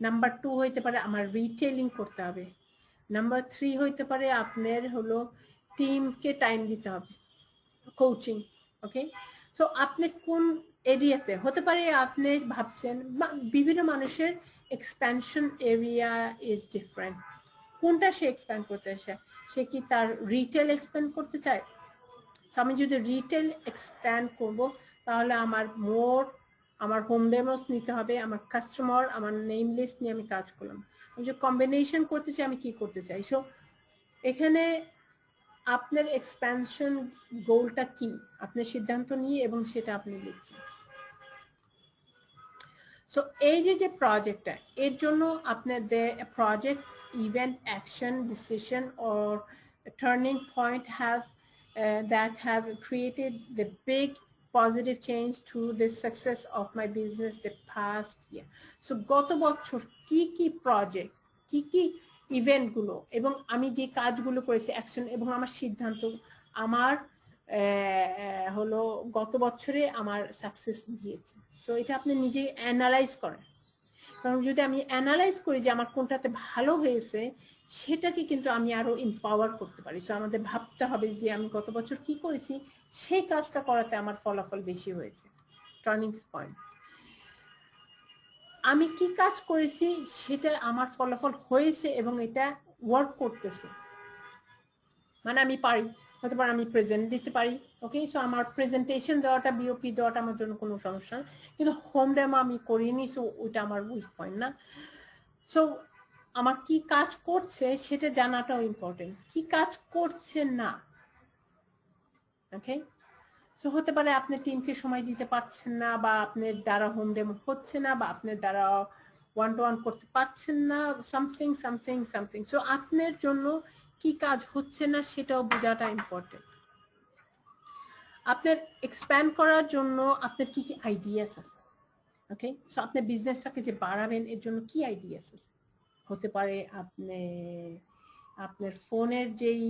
নাম্বার 2 হইতে পারে আমার রিটেলিং করতে হবে। নাম্বার 3 হইতে পারে আপনার হলো টিমকে টাইম দিতে হবে, কোচিং। ওকে, সো আপনি কোন এরিয়াতে হতে পারে আপনি ভাবছেন, বিভিন্ন মানুষের এক্সপ্যানশন এরিয়া ইজ ডিফারেন্ট। কোনটা সে এক্সপ্যান্ড করতে চায়? সে কি তার রিটেল এক্সপ্যান্ড করতে চায়? আমি যদি রিটেল এক্সপ্যান্ড করব, তাহলে আমার আমার হোম ডেমোস নিতে হবে, আমার কাস্টমার, আমার নেম লিস্ট নিয়ে আমি কাজ করলাম। আমি যে কম্বিনেশন করতে চাই, আমি কি করতে চাই? সো এখানে আপনার এক্সপ্যানশন গোলটা কি, আপনি সিদ্ধান্ত নিয়ে এবং সেটা আপনি লিখছেন। সো এই যে প্রজেক্টটা, এর জন্য আপনার project, event, action, decision or turning point have that have created the big positive change to the success of my business the past year. So গত বছর কি কি প্রজেক্ট, কি ইভেন্টগুলো এবং আমি যে কাজগুলো করেছি, অ্যাকশন এবং আমার সিদ্ধান্ত আমার হলো গত বছরে আমার সাকসেস দিয়েছে। সো এটা আপনি নিজে অ্যানালাইজ করেন, কারণ যদি আমি অ্যানালাইজ করি যে আমার কোনটাতে ভালো হয়েছে, সেটাকে কিন্তু আমি আরো এম্পাওয়ার করতে পারি। সো আমাদের ভাবতে হবে যে আমি গত বছর কি করেছি, সেই কাজটা করাতে আমার ফলাফল বেশি হয়েছে। টার্নিং পয়েন্ট, আমি কি কাজ করেছি সেটা আমার ফলাফল হয়েছে এবং এটা ওয়ার্ক করতেছে, মানে আমি পারি। হতে পারে আমি প্রেজেন্ট দিতে পারি, ওকে, সো আমার প্রেজেন্টেশন দেওয়াটা, বিওপি দেওয়াটা আমার জন্য কোনো সমস্যা না, কিন্তু হোম ডেমো আমি করিনি, সো ওইটা আমার উইক পয়েন্ট না। সো আমার কি কাজ করছে সেটা জানাটাও ইম্পর্টেন্ট, কি কাজ করছে না। ওকে, সো হতে পারে আপনি টিমকে সময় দিতে পারছেন না, বা আপনার দ্বারা হোম ডেমো হচ্ছে না, বা আপনার দ্বারা 1-to-1 করতে পারছেন না, সামথিং। সো আপনার জন্য কি কাজ হচ্ছে না সেটাও বোঝাটা ইম্পর্টেন্ট। আপনার এক্সপ্যান্ড করার জন্য আপনার কি কি আইডিয়াস আছে? ওকে, সো আপনার বিজনেসটাকে যে বাড়াবেন এর জন্য কি আইডিয়াস আছে? হতে পারে আপনার ফোনের যেই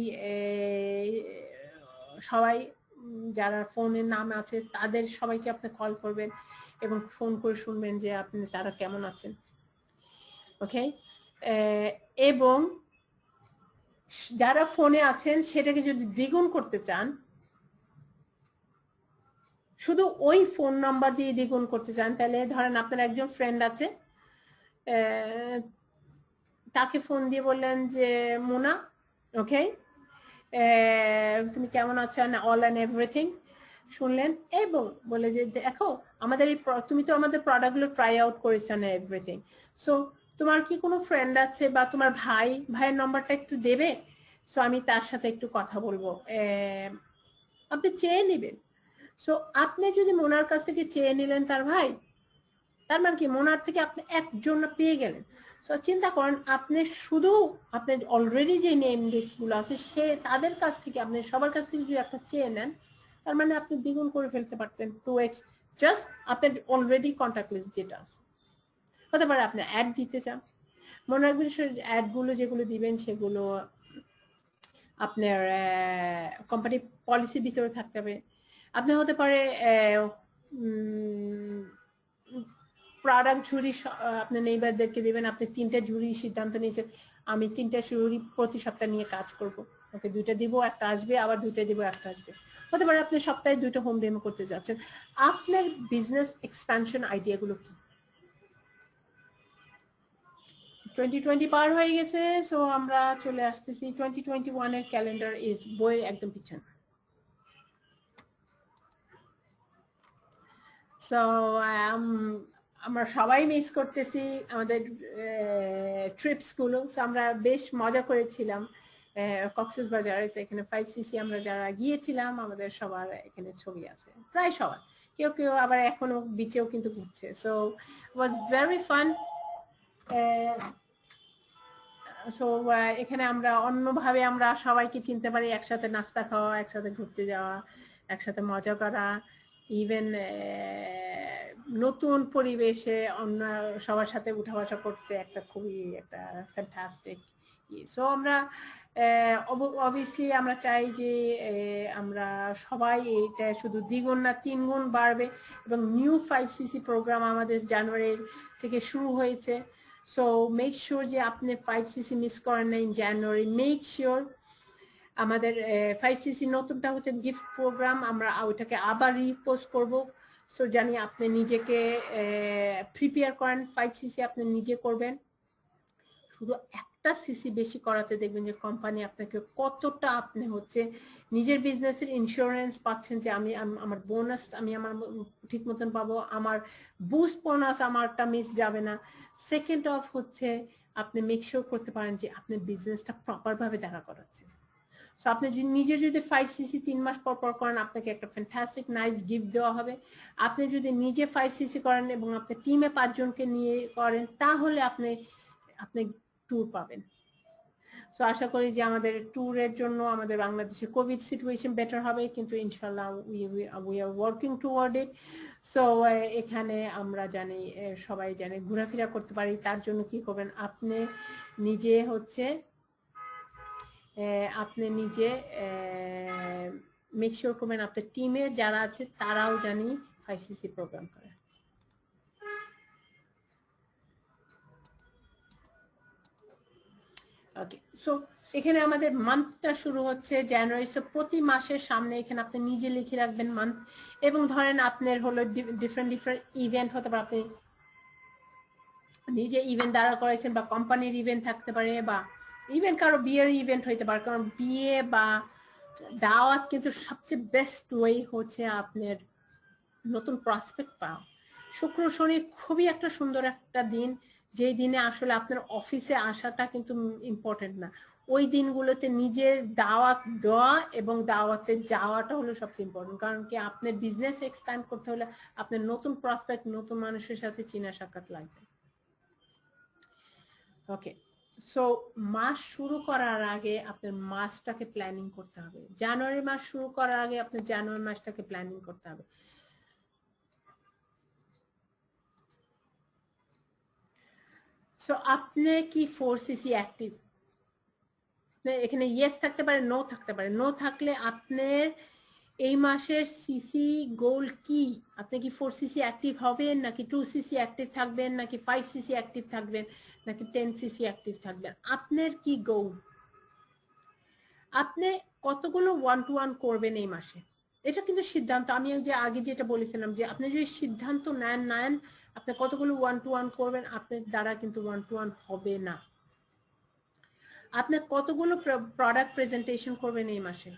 সবাই যারা ফোনের নাম আছে তাদের সবাইকে আপনি কল করবেন এবং ফোন করে শুনবেন যে আপনি তারা কেমন আছেন। ওকে, এবং যারা ফোনে আছেন সেটাকে যদি দ্বিগুণ করতে চান, শুধু ওই ফোন নাম্বার দিয়ে দ্বিগুণ করতে চান, তাহলে ধরেন আপনার একজন ফ্রেন্ড আছে, তাকে ফোন দিয়ে বললেন যে মোনা, ওকে তুমি কেমন আছো, অল অ্যান্ড এভরিথিং শুনলেন, এবং বলে যে দেখো আমাদের এই তুমি তো আমাদের প্রোডাক্টগুলো ট্রাই আউট করেছো না এভরিথিং, সো তোমার কি কোনো ফ্রেন্ড আছে বা তোমার ভাইয়ের নাম্বারটা একটু দেবে, সো আমি তার সাথে একটু কথা বলবো। আপনি চেয়ে নেবেন। সো আপনি যদি মোনার কাছ থেকে চেয়ে নিলেন তার ভাই, তার মানে কি মোনার থেকে আপনি একজন পেয়ে গেলেন। তো চিন্তা করেন, আপনি শুধু আপনার অলরেডি যে নেম লিস্ট গুলো আছে সে তাদের কাছ থেকে আপনি সবার কাছ থেকে যদি একটা চেয়ে নেন, তার মানে আপনি দ্বিগুণ করে ফেলতে পারতেন, 2x, জাস্ট আপনার অলরেডি কন্ট্যাক্ট লিস্ট যেটা আছে। হতে পারে আপনি অ্যাড দিতে চান, মনে রাখবেন অ্যাড গুলো যেগুলো দিবেন সেগুলো আপনার কোম্পানি পলিসির ভিতরে থাকতে হবে। আপনি হতে পারে প্রোডাক্ট ঝুড়ি আপনি নেইবারদেরকে দিবেন, আপনি 3টা ঝুড়ি সিদ্ধান্ত নিয়েছেন, আমি 3টা ঝুড়ি প্রতি সপ্তাহ নিয়ে কাজ করব, ওকে 2টা দিব, একটা আসবে, আবার 2টা দিব, একটা আসবে। হতে পারে আপনি সপ্তাহে 2টা হোম ডেমো করতে যাচ্ছেন। আপনার বিজনেস এক্সপ্যানশন আইডিয়াগুলো কি? 2020 পার হয়ে গেছে, সো আমরা চলে আসতেছি 2021 এর ক্যালেন্ডার ইজ বইয়ের একদম পিছনে। সো আমরা সবাই মিস করতেছি আমাদের ট্রিপস গুলো। সো আমরা বেশ মজা করেছিলাম কক্সবাজার, এখানে 5cc আমরা যারা গিয়েছিলাম আমাদের সবার এখানে ছবি আছে, প্রায় সবার, কেউ কেউ আবার এখনো বিচেও কিন্তু ঘুরছে। So was very fun. So এখানে আমরা অন্যভাবে আমরা সবাইকে চিনতে পারি, একসাথে নাস্তা খাওয়া, একসাথে ঘুরতে যাওয়া, একসাথে মজা করা, ইভেন নতুন পরিবেশে অন্য সবার সাথে উঠা বসা করতে একটা খুবই একটা ফ্যান্টাস্টিক। সো আমরা অবভিয়াসলি আমরা চাই যে আমরা সবাই এটা শুধু দ্বিগুণ না 3 গুণ বাড়বে, এবং নিউ 5cc প্রোগ্রাম আমাদের জানুয়ারি থেকে শুরু হয়েছে। সো মেক শিওর যে আপনি 5cc মিস করেন না ইন জানুয়ারি। মেক শিওর আমাদের 5cc নতুনটা হচ্ছে গিফট প্রোগ্রাম, আমরা ওইটাকে আবার রিপোস্ট করব। সো জানি আপনি নিজেকে প্রিপেয়ার করেন, 5cc আপনি নিজে করবেন, শুধু একটা সিসি বেশি করাতে দেখবেন যে কোম্পানি আপনাকে কতটা আপনি হচ্ছে নিজের বিজনেসের ইন্স্যুরেন্স পাচ্ছেন, যে আমি আমার বোনাস আমি আমার ঠিক মতন পাবো, আমার বুস্ট বোনাস আমারটা মিস যাবে না। সেকেন্ড অফ হচ্ছে আপনি মেক শিওর করতে পারেন যে আপনি বিজনেসটা প্রপার ভাবে দেখা করাচ্ছেন। সো আপনি যদি নিজে যদি 5cc 3 মাস পর পর করেন, আপনাকে একটা ফ্যান্টাস্টিক নাইস গিফট দেওয়া হবে। আপনি যদি নিজে 5cc করেন এবং আপনি টিমে 5 জনকে নিয়ে করেন, তাহলে আপনি আপনি ট্যুর পাবেন। সো আশা করি যে আমাদের ট্যুরের জন্য আমাদের বাংলাদেশে কোভিড সিচুয়েশন বেটার হবে, কিন্তু ইনশাআল্লাহ we are working toward it. So এখানে আমরা জানি সবাই জানে ঘোরাফেরা করতে পারি, তার জন্য কি করবেন, আপনি নিজে হচ্ছে আপনি নিজে মেক শিওর করবেন আপনার টিমে যারা আছে তারাও জানি 5cc প্রোগ্রাম করে। ওকে, সো এখানে আমাদের মান্থটা শুরু হচ্ছে জানুয়ারি। সো প্রতি মাসের সামনে এখানে আপনি নিজে লিখে রাখবেন মান্থ, এবং ধরেন আপনার হলো ডিফারেন্ট ইভেন্ট হতে পারে, আপনি নিজে ইভেন্ট দাঁড়া করাইছেন, বা কোম্পানির ইভেন্ট থাকতে পারে, বা ইভেন্ট কারো বিয়ের ইভেন্ট হইতে পারে, কারণ বিয়ে বা দাওয়াত কিন্তু সবচেয়ে বেস্ট ওয়ে হচ্ছে আপনার নতুন প্রসপেক্ট পাওয়া। শুক্র শনি খুবই একটা সুন্দর একটা দিন, যেই দিনে আসলে আপনার অফিসে আসাটা কিন্তু ইম্পর্টেন্ট না, ওই দিনগুলোতে নিজের দাওয়াত দেওয়া এবং দাওয়াতে যাওয়াটা হলো সবচেয়ে ইম্পর্টেন্ট। কারণ কি আপনার বিজনেস এক্সপ্যান্ড করতে হলে আপনার নতুন প্রসপেক্ট, নতুন মানুষের সাথে চেনা সাক্ষাৎ লাগবে। ওকে, সো মাস শুরু করার আগে আপনার মাসটাকে প্ল্যানিং করতে হবে। জানুয়ারি মাস শুরু করার আগে আপনার জানুয়ারি মাসটাকে প্ল্যানিং করতে হবে। সো আপনি কি 4cc অ্যাক্টিভ? এখানে ইয়েস থাকতে পারে, নো থাকতে পারে। নো থাকলে আপনার এই মাসের সিসি গোল কি? আপনি কি 4cc অ্যাক্টিভ হবেন, নাকি 2cc অ্যাক্টিভ থাকবেন, নাকি 5cc অ্যাক্টিভ থাকবেন, নাকি 10cc অ্যাক্টিভ থাকবেন? আপনার কি গোল? আপনি কতগুলো 1-to-1 করবেন এই মাসে, এটা কিন্তু সিদ্ধান্ত। আমি যে আগে যেটা বলেছিলাম যে আপনি যদি সিদ্ধান্ত নেন আপনি কতগুলো 1-to-1 করবেন, আপনার দ্বারা কিন্তু 1-to-1 হবে না। আপনি কতগুলো প্রোডাক্ট প্রেজেন্টেশন করবেন এই মাসে,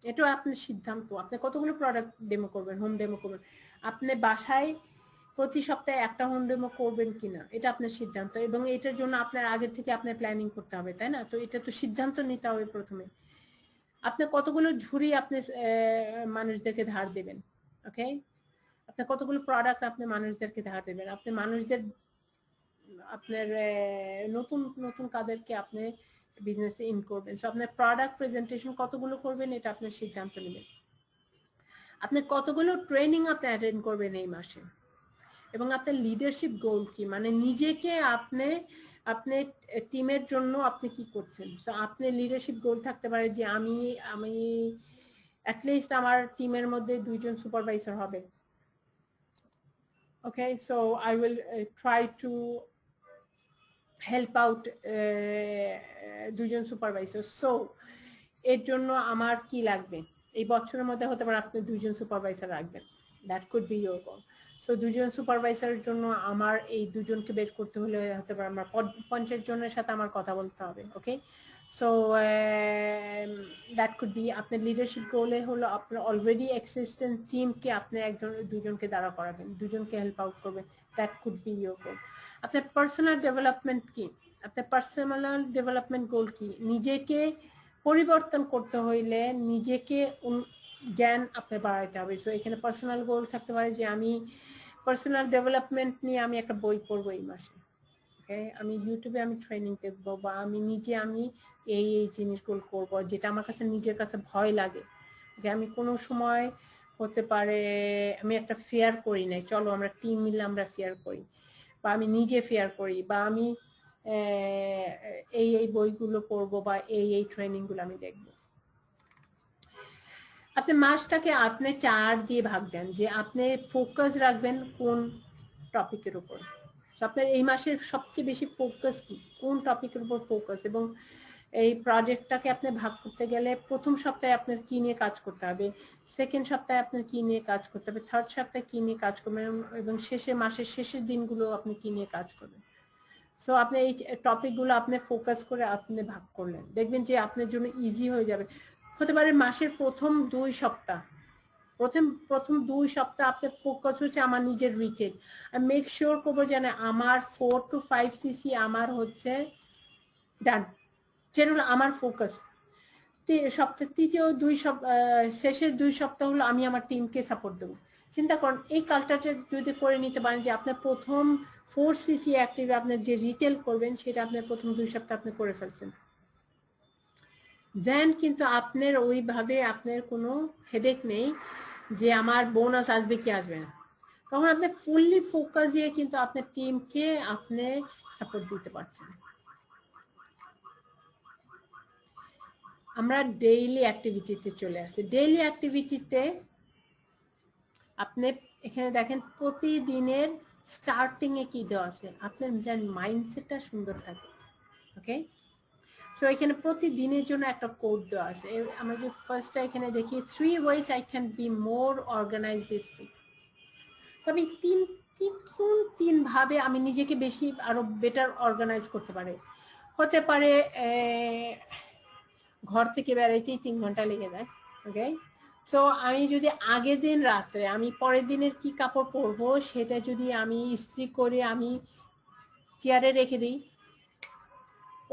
এটাও আপনার সিদ্ধান্ত। আপনি কতগুলো প্রোডাক্ট ডেমো করবেন, হোম ডেমো করবেন, আপনি বাসায় প্রতি সপ্তাহে একটা হোম ডেমো করবেন কিনা এটা আপনার সিদ্ধান্ত, এবং এটার জন্য আপনার আগের থেকে আপনার প্ল্যানিং করতে হবে, তাই না? তো এটা তো সিদ্ধান্ত নিতে হবে প্রথমে। আপনি কতগুলো ঝুড়ি আপনি মানুষদেরকে ধার দেবেন, ওকে? আপনি কতগুলো প্রোডাক্ট আপনি মানুষদেরকে ধার দেবেন, আপনি মানুষদের আপনার নতুন নতুন কাদেরকে আপনি বিজনেসে ইন করবেন। সো আপনার প্রোডাক্ট প্রেজেন্টেশন কতগুলো করবেন এটা আপনার সিদ্ধান্ত নেবেন। আপনি কতগুলো ট্রেনিং আপনি অ্যাটেন্ড করবেন এই মাসে, এবং আপনার লিডারশিপ গোল কি, মানে নিজেকে আপনি আপনি টিমের জন্য আপনি কি করছেন। সো আপনি লিডারশিপ গোল থাকতে পারে যে আমি আমি অ্যাটলিস্ট আমার টিমের মধ্যে 2 জন সুপারভাইজার হবে, okay? So I will try to help out 2 জন সুপারভাইজার। সো এর জন্য আমার কি লাগবে, এই বছরের মধ্যে হতে পারে আপনি 2 জন সুপারভাইজার রাখবেন, that could be your goal. So 2 জন সুপারভাইজারের জন্য আমার এই 2 জনকে বের করতে হলে হতে পারে আমার 50 জনের সাথে আমার কথা বলতে হবে, okay? So that could be আপনার লিডারশিপ গোলে হলো আপনার অলরেডি এক্সিস্টেন্ট টিমকে আপনি একজন 2 জনকে দাঁড়া করাবেন, 2 জনকে হেল্প আউট করবেন, দ্যাট কুড বি ইয়োর গোল। আপনার পার্সোনাল ডেভেলপমেন্ট কি, আপনার পার্সোনাল ডেভেলপমেন্ট গোল কি, নিজেকে পরিবর্তন করতে হইলে নিজেকে জ্ঞান আপনি বাড়াইতে হবে। সো এখানে পার্সোনাল গোল থাকতে পারে যে আমি পার্সোনাল ডেভেলপমেন্ট নিয়ে আমি একটা বই পড়বো এই মাসে, ওকে? আমি ইউটিউবে আমি ট্রেনিং দেখবো, বা আমি নিজে আমি এই এই জিনিসগুলো করবো যেটা আমার কাছে নিজের কাছে ভয় লাগে। যে আমি কোনো সময় হতে পারে আমি একটা ফেয়ার করি নাই, চলো আমরা টিম মিলে আমরা ফেয়ার করি, বা আমি নিজে ফেয়ার করি, বা আমি এই এই বইগুলো পড়বো, বা এই এই ট্রেনিংগুলো আমি দেখবো। আপনি মাসটাকে আপনি 4 দিয়ে ভাগ দেন, যে আপনি ফোকাস রাখবেন কোন টপিকের উপর। আপনার এই মাসের সবচেয়ে বেশি ফোকাস কি, কোন টপিকের উপর ফোকাস, এবং এই প্রজেক্টটাকে আপনি ভাগ করতে গেলে প্রথম সপ্তাহে আপনার কি নিয়ে কাজ করতে হবে, সেকেন্ড সপ্তাহে আপনার কি নিয়ে কাজ করতে হবে, থার্ড সপ্তাহে কি নিয়ে কাজ করবেন, এবং মাসের শেষের দিনগুলো আপনি কি নিয়ে কাজ করবেন। সো আপনি এই টপিকগুলো আপনি ফোকাস করে আপনি ভাগ করলেন, দেখবেন যে আপনার জন্য ইজি হয়ে যাবে। হতে পারে মাসের প্রথম 2 সপ্তাহ, প্রথম 2 সপ্তাহ আপনার ফোকাস হচ্ছে আমার নিজের রিটেল, আমি মেক শিওর করবো যেন আমার 4 to 5 সিসি আমার হচ্ছে ডান, যেটা হলো আমার ফোকাস। তৃতীয় শেষের 2 সপ্তাহ হলো আমি আমার টিমকে সাপোর্ট দেবো। চিন্তা করেন এই কালচারটা যদি করে নিতে পারেন যে আপনার প্রথম 4 সিসি অ্যাক্টিভ আপনার যে রিটেল করবেন সেটা আপনার প্রথম 2 সপ্তাহ আপনি করে ফেলছেন, দেন কিন্তু আপনার ওইভাবে আপনার কোনো হেডেক নেই যে আমার বোনাস আসবে কি আসবে না। তখন আপনি ফুললি ফোকাস দিয়ে কিন্তু আপনার টিমকে আপনি সাপোর্ট দিতে পারছেন। আমরা ডেইলি অ্যাক্টিভিটিতে চলে আসছি। ডেইলি অ্যাক্টিভিটিতে আপনি এখানে দেখেন প্রতিদিনের স্টার্টিং এ কি দেওয়া আছে, আপনার যেন মাইন্ডসেটটা সুন্দর থাকে, ওকে? সো এখানে প্রতিদিনের জন্য একটা কোড দেওয়া আছে। আমরা যদি ফার্স্টটা এখানে দেখি 3 ways I can be more organized this week। আমি তিন ভাবে আমি নিজেকে বেশি আরো বেটার অর্গানাইজ করতে পারি। হতে পারে ঘর থেকে বেরাইতেই 3 ঘন্টা লেগে যায়, ওকে? সো আমি যদি আগের দিন রাত্রে আমি পরের দিনের কি কাপড় পরবো সেটা যদি আমি ইস্ত্রি করে আমি চেয়ারে রেখে দিই,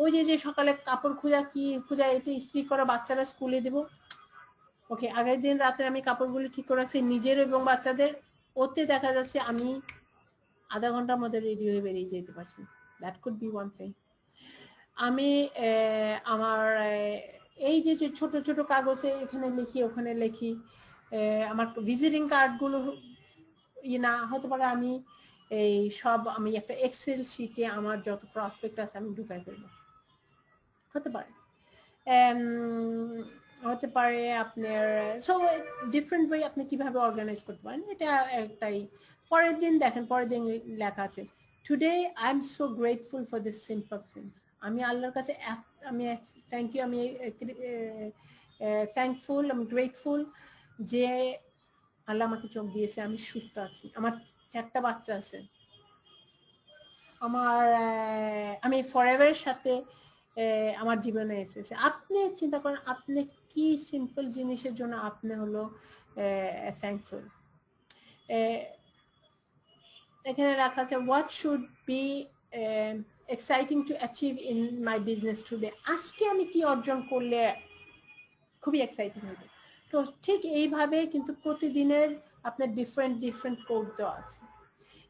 ওই যে সকালে কাপড় খুঁজা এটা ইস্ত্রি করা বাচ্চারা স্কুলে দেব, ওকে? আগের দিন রাতে আমি কাপড়গুলো ঠিক করে রাখছি নিজের এবং বাচ্চাদের, ওতে দেখা যাচ্ছে আমি আধা ঘন্টার মধ্যে রেডি হয়ে বেরিয়ে যেতে পারছি। That could be one thing. আমি আমার এই যে ছোট ছোট কাগজে এখানে লিখি ওখানে লিখি, আমার ভিজিটিং কার্ডগুলো না হতে পারে আমি এই সব আমি একটা এক্সেল শিটে আমার যত প্রসপেক্ট আছে আমি ঢুকাই ফেলবো, হতে পারে। হতে পারে আপনার সো ডিফারেন্ট ওয়ে আপনি কিভাবে অর্গানাইজ করতে পারেন, এটা একটাই। পরের দিন দেখেন, পরের দিন লেখা আছে today I am so grateful for this simple things. আমি আল্লাহর কাছে আমি থ্যাংক ইউ, আমি থ্যাঙ্কফুল, আমি গ্রেটফুল যে আল্লাহ আমাকে চোখ দিয়েছে, আমি সুস্থ আছি, আমার 4টা বাচ্চা আছে, আমার আমি ফরএভারের সাথে আমার জীবনে এসেছে। আপনি চিন্তা করেন আপনি কি সিম্পল জিনিসের জন্য আপনি হলো থ্যাঙ্কফুল। এখানে লেখা আছে what should be exciting to achieve in my business today. আজকে আমি কি অর্জন করলে খুবই এক্সাইটিং হবে। তো ঠিক এইভাবে কিন্তু প্রতিদিনের আপনার ডিফারেন্ট ডিফারেন্ট কোড দেওয়া আছে।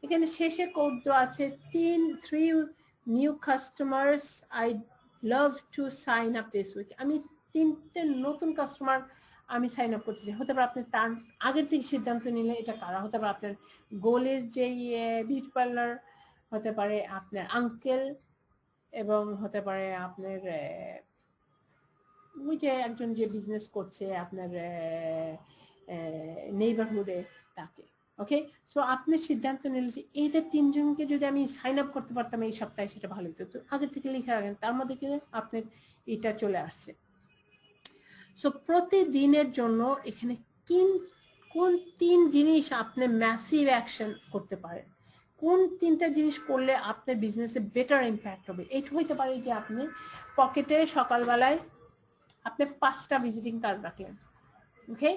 এখানে শেষে কোড দেওয়া আছে 3 new customers I love to sign up this week. আমি 3টে নতুন কাস্টমার আমি সাইন আপ করতে চাই। হতে পারে আপনি তার আগের থেকে সিদ্ধান্ত নিলে এটা কারা, হতে পারে আপনার গোলের যেই বিউটি পার্লার, হতে পারে আপনার আঙ্কেল, এবং হতে পারে আপনার ওই যে একজন যে বিজনেস করছে আপনার নেইবারহুডে তাকে। ওকে, সো আপনি সিদ্ধান্ত নিলেন যে এদের 3জনকে যদি আমি সাইন আপ করতে পারতাম এই সপ্তাহে সেটা ভালো হতো। তো আগের থেকে লিখে রাখেন, তার মধ্যে কিন্তু আপনার এটা চলে আসছে। সো প্রতিদিনের জন্য এখানে কোন 3 জিনিস আপনি ম্যাসিভ অ্যাকশন করতে পারেন, কোন 3টা জিনিস করলে আপনার বিজনেসে বেটার ইম্প্যাক্ট হবে। এটা হইতে পারে যে আপনি পকেটে সকালবেলায় আপনি 5টা ভিজিটিং কার্ড রাখলেন। ওকে,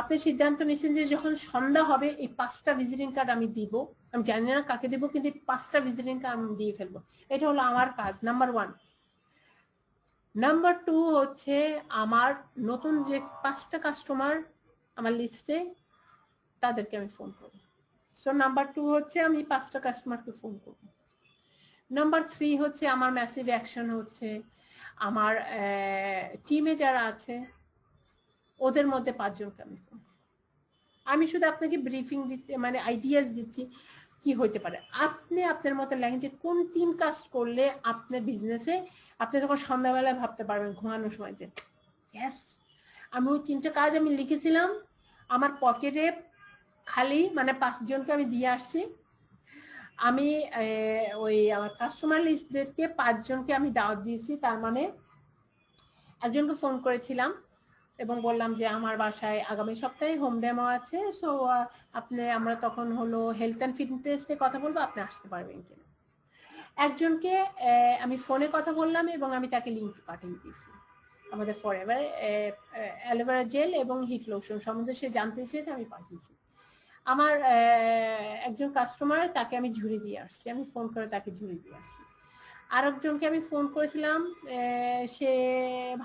আপনি সিদ্ধান্ত নিয়েছেন যে যখন সন্ধ্যা হবে এই 5টা ভিজিটিং কার্ড আমি দিব, আমি জানি না কাকে দিব, কিন্তু 5টা ভিজিটিং কার্ড আমি দিয়ে ফেলবো। এটা হলো আমার কাজ, নাম্বার 1। নাম্বার 2 হচ্ছে আমার নতুন যে 5টা কাস্টমার আমার লিস্টে তাদেরকে আমি ফোন করব। সো নাম্বার 2 হচ্ছে আমি 5টা কাস্টমারকে ফোন করব। নাম্বার 3 হচ্ছে আমার ম্যাসিভ অ্যাকশন হচ্ছে আমার টিমে যারা আছে ওদের মধ্যে 5জনকে আমি ফোন। আমি শুধু আপনাকে ব্রিফিং দিতে মানে আইডিয়াস দিচ্ছি কি হইতে পারে। আপনি আপনার মতো লাগেন যে কোন 3 কাজ করলে আপনার বিজনেসে আপনি তখন সন্ধ্যাবেলায় ভাবতে পারবেন ঘুমানোর সময় যে ইয়েস আমি ওই 3টা কাজ আমি লিখেছিলাম, আমার পকেটে খালি, মানে 5জনকে আমি দিয়ে আসছি। আমি ওই আমার কাস্টমার লিস্টদেরকে 5জনকে আমি দাওয়াত দিয়েছি। তার মানে একজনকে ফোন করেছিলাম এবং বললাম যে আমার বাসায় আগামী সপ্তাহে হোম ডেমো আছে, সো আপনি আমরা তখন হলো হেলথ অ্যান্ড ফিটনেস নিয়ে কথা বলবো, আপনি আসতে পারবেন কিনা। একজনকে আমি ফোনে কথা বললাম এবং আমি তাকে লিঙ্ক পাঠিয়ে দিয়েছি আমাদের ফরএভার অ্যালোভেরা জেল এবং হিট লোশন সম্বন্ধে সে জানতে চেয়েছে, আমি পাঠিয়েছি। আমার একজন কাস্টমার তাকে আমি ঝুড়ি দিয়ে আসছি, আমি ফোন করে তাকে ঝুড়ি দিয়ে আসছি। আরেকজনকে আমি ফোন করেছিলাম, সে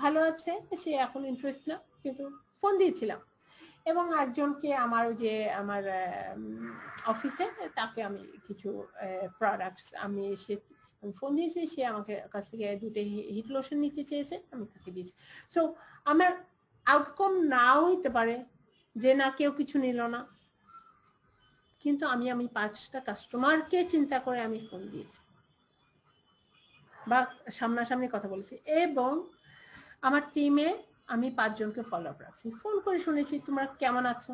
ভালো আছে, সে এখন ইন্টারেস্ট না, কিন্তু ফোন দিয়েছিলাম। এবং একজনকে আমার ওই যে আমার অফিসে তাকে আমি কিছু প্রোডাক্টস আমি ফোন দিয়েছি, সে আমাকে কাছ থেকে 2টে হিট লোশন নিতে চেয়েছে, আমি তাকে দিয়েছি। সো আমার আউটকাম নাও হইতে পারে যে না কেউ কিছু নিল না, কিন্তু আমি 5টা কাস্টমারকে চিন্তা করে আমি ফোন দিয়েছি বা সামনাসামনি কথা বলেছি। এবং আমার টিমে আমি 5জনকে ফলো আপ রাখছি, ফোন করে শুনেছি তোমরা কেমন আছো,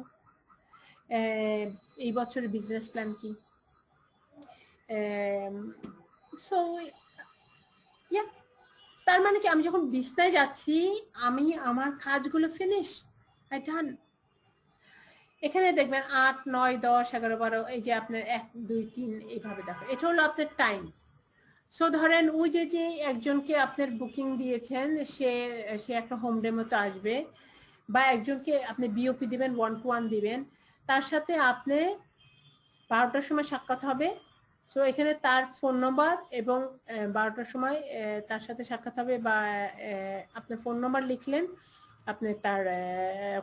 এই বছরের বিজনেস প্ল্যান কি। সো ইয়া, তার মানে কি আমি যখন বিছনায় যাচ্ছি আমি আমার কাজগুলো ফিনিশ, আই ডান। এখানে দেখবেন 8, 9, 10, 11, 12 এই যে আপনার 1, 2, 3 এইভাবে দেখো, এটা হলো আপনার টাইম। সো ধরেন ওই যে একজনকে আপনার বুকিং দিয়েছেন, সে একটা হোম ডেমোতে আসবে, বা একজনকে আপনি বিওপি দিবেন, 1-to-1 দিবেন, তার সাথে আপনি 12টার সময় সাক্ষাৎ হবে। সো এখানে তার ফোন নম্বর এবং 12টার সময় তার সাথে সাক্ষাৎ হবে, বা আপনার ফোন নম্বর লিখলেন, আপনি তার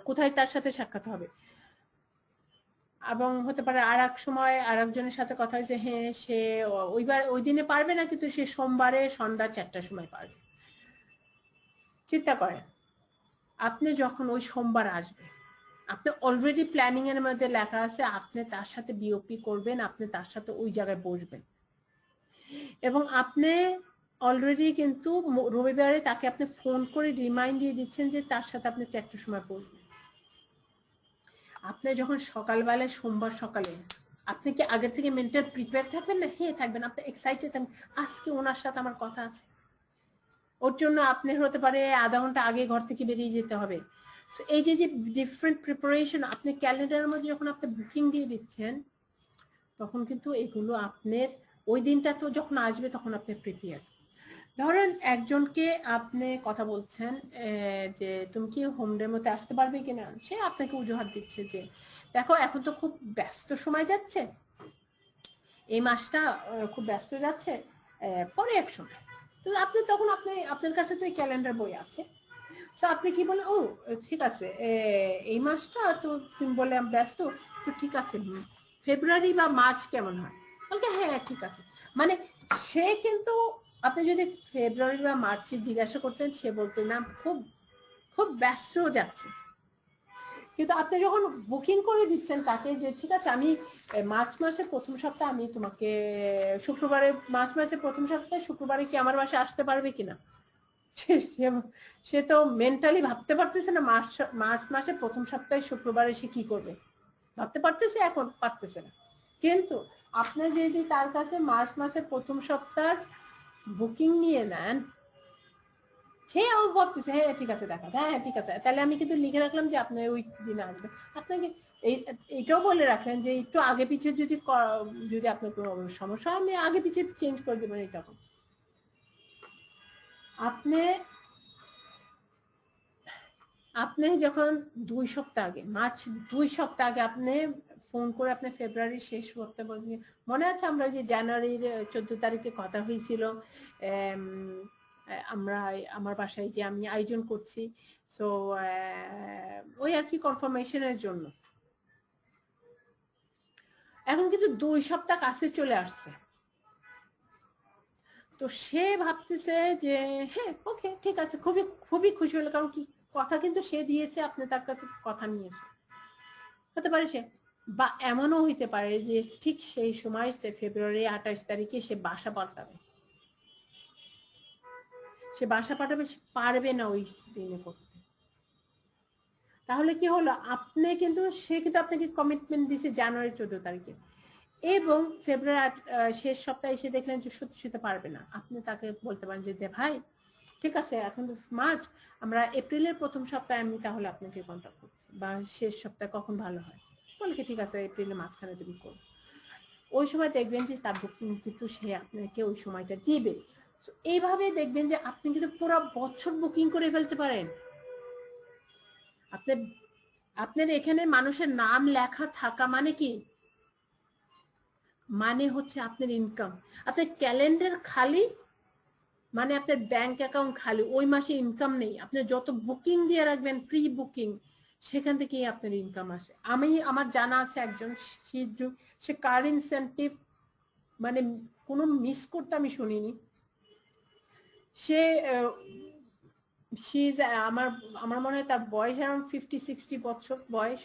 কোথায় তার সাথে সাক্ষাৎ হবে। এবং হতে পারে আর এক সময় আর একজনের সাথে কথা হয়েছে, হ্যাঁ সে ওই দিনে পারবে না, কিন্তু সে সোমবারে সন্ধ্যা 4টার সময় পারবে। চিন্তা করেন আপনি যখন ওই সোমবার আসবে, আপনি অলরেডি প্ল্যানিং এর মধ্যে লেখা আছে আপনি তার সাথে বিওপি করবেন, আপনি তার সাথে ওই জায়গায় বসবেন, এবং আপনি অলরেডি কিন্তু রবিবারে তাকে আপনি ফোন করে রিমাইন্ড দিয়ে দিচ্ছেন যে তার সাথে আপনি 4টার সময় বসবেন। আপনি যখন সকালবেলায় সোমবার সকালে, আপনি কি আগের থেকে মেন্টাল প্রিপেয়ার থাকবেন না? হ্যাঁ থাকবেন, আপনি এক্সাইটেড থাকবেন আজকে ওনার সাথে আমার কথা আছে। ওর জন্য আপনি হতে পারে আধা ঘন্টা আগে ঘর থেকে বেরিয়ে যেতে হবে। সো এই যে ডিফারেন্ট প্রিপারেশন আপনি ক্যালেন্ডারের মধ্যে যখন আপনি বুকিং দিয়ে দিচ্ছেন, তখন কিন্তু এগুলো আপনার ওই দিনটা তো যখন আসবে তখন আপনি প্রিপেয়ার। ধরেন একজনকে আপনি কথা বলছেন যে তুমি কি হোম ডেমোতে আসতে পারবে কিনা, সে আপনাকে অজুহাত দিচ্ছে যে দেখো এখন তো খুব ব্যস্ত সময় যাচ্ছে, এই মাসটা খুব ব্যস্ত যাচ্ছে, পরে এক সময়। তো আপনি তখন আপনার কাছে তো এই ক্যালেন্ডার বই আছে, তো আপনি কি বলেন, ও ঠিক আছে এই মাসটা তো তুমি বলে আমি ব্যস্ত, তো ঠিক আছে ফেব্রুয়ারি বা মার্চ কেমন হয়, বলতে হ্যাঁ ঠিক আছে। মানে সে কিন্তু, আপনি যদি ফেব্রুয়ারি বা মার্চে জিজ্ঞাসা করতেন সে বলতো না খুব খুব ব্যস্ত যাচ্ছে। কিন্তু আপনি যখন বুকিং করে দিচ্ছেন তাকে যে ঠিক আছে আমি মার্চ মাসের প্রথম সপ্তাহে আমি তোমাকে শুক্রবারে, মার্চ মাসের প্রথম সপ্তাহে শুক্রবারে কি আমার বাসায় আসতে পারবে কিনা, সে তো মেন্টালি ভাবতে পারতেছে না মার্চ মার্চ মাসের প্রথম সপ্তাহে শুক্রবারে সে কি করবে, ভাবতে পারতেছে এখন পারতেছে না। কিন্তু আপনি যদি তার কাছে মার্চ মাসের প্রথম সপ্তাহ বুকিং নিয়ে নেন, সেও ভাবতেছে হ্যাঁ ঠিক আছে দেখা, হ্যাঁ ঠিক আছে, তাহলে আমি কিন্তু লিখে রাখলাম যে আপনি ওই দিনে আসবেন। আপনাকে এইটাও বলে রাখলেন যে একটু আগে পিছিয়ে যদি আপনার কোনো সমস্যা হয় আমি আগে পিছিয়ে চেঞ্জ করে দেবেন। এই তখন আপনি আপনি যখন 2 সপ্তাহ আগে, মার্চ 2 সপ্তাহ আগে আপনি ফোন করে আপনি ফেব্রুয়ারির শেষ সপ্তাহে বলছেন, মনে আছে আমরা যে জানুয়ারির 14 তারিখে কথা হয়েছিল আমরা আমার বাসায় যে আমি আয়োজন করছি, সো ওই আর কি কনফার্মেশনের জন্য। এখন কিন্তু 2 সপ্তাহ কাছে চলে আসছে, তো সে ভাবতেছে যে হ্যাঁ ওকে ঠিক আছে, খুবই খুবই খুশি হলো, কারণ কি কথা কিন্তু সে দিয়েছে, আপনি তার কাছে কথা নিয়েছে। হতে পারে সে, বা এমনও হইতে পারে যে ঠিক সেই সময় ফেব্রুয়ারি 28 তারিখে সে বাসা পাল্টাবে, সে বাসা পাঠাবে, সে পারবে না ওই দিনে করতে। তাহলে কি হলো, আপনি কিন্তু সে কিন্তু আপনাকে কমিটমেন্ট দিছে জানুয়ারি 14 তারিখে, এবং ফেব্রুয়ারি শেষ সপ্তাহে এসে দেখলেন যে সত্যি সত্যি পারবে না, আপনি তাকে বলতে পারেন যে ভাই ঠিক আছে এখন তো মার্চ, আমরা এপ্রিলের প্রথম সপ্তাহে আমি তাহলে আপনাকে কন্ট্যাক্ট করছি, বা শেষ সপ্তাহে কখন ভালো হয়, বলে কি ঠিক আছে এপ্রিলের মাঝখানে তুমি করো। ওই সময় দেখবেন যে তার বুকিং কিন্তু সে আপনাকে ওই সময়টা দিবে। এইভাবে দেখবেন যে আপনি কিন্তু পুরো বছর বুকিং করে ফেলতে পারেন। আপনি আপনার এখানে মানুষের নাম লেখা থাকা মানে কি, মানে হচ্ছে আপনার ইনকাম। আপনার ক্যালেন্ডার খালি মানে আপনার ব্যাংক অ্যাকাউন্ট খালি, ওই মাসে ইনকাম নেই। আপনি যত বুকিং দিয়ে রাখবেন প্রি বুকিং, সেখান থেকেই আপনার ইনকাম আসে। আমার জানা আছে একজন, সে কার ইনসেন্টিভ মানে কোনো মিস করতে আমি শুনিনি। সে আমার আমার মনে হয় তার বয়স অ্যারাউন্ড 50-60 বছর বয়স,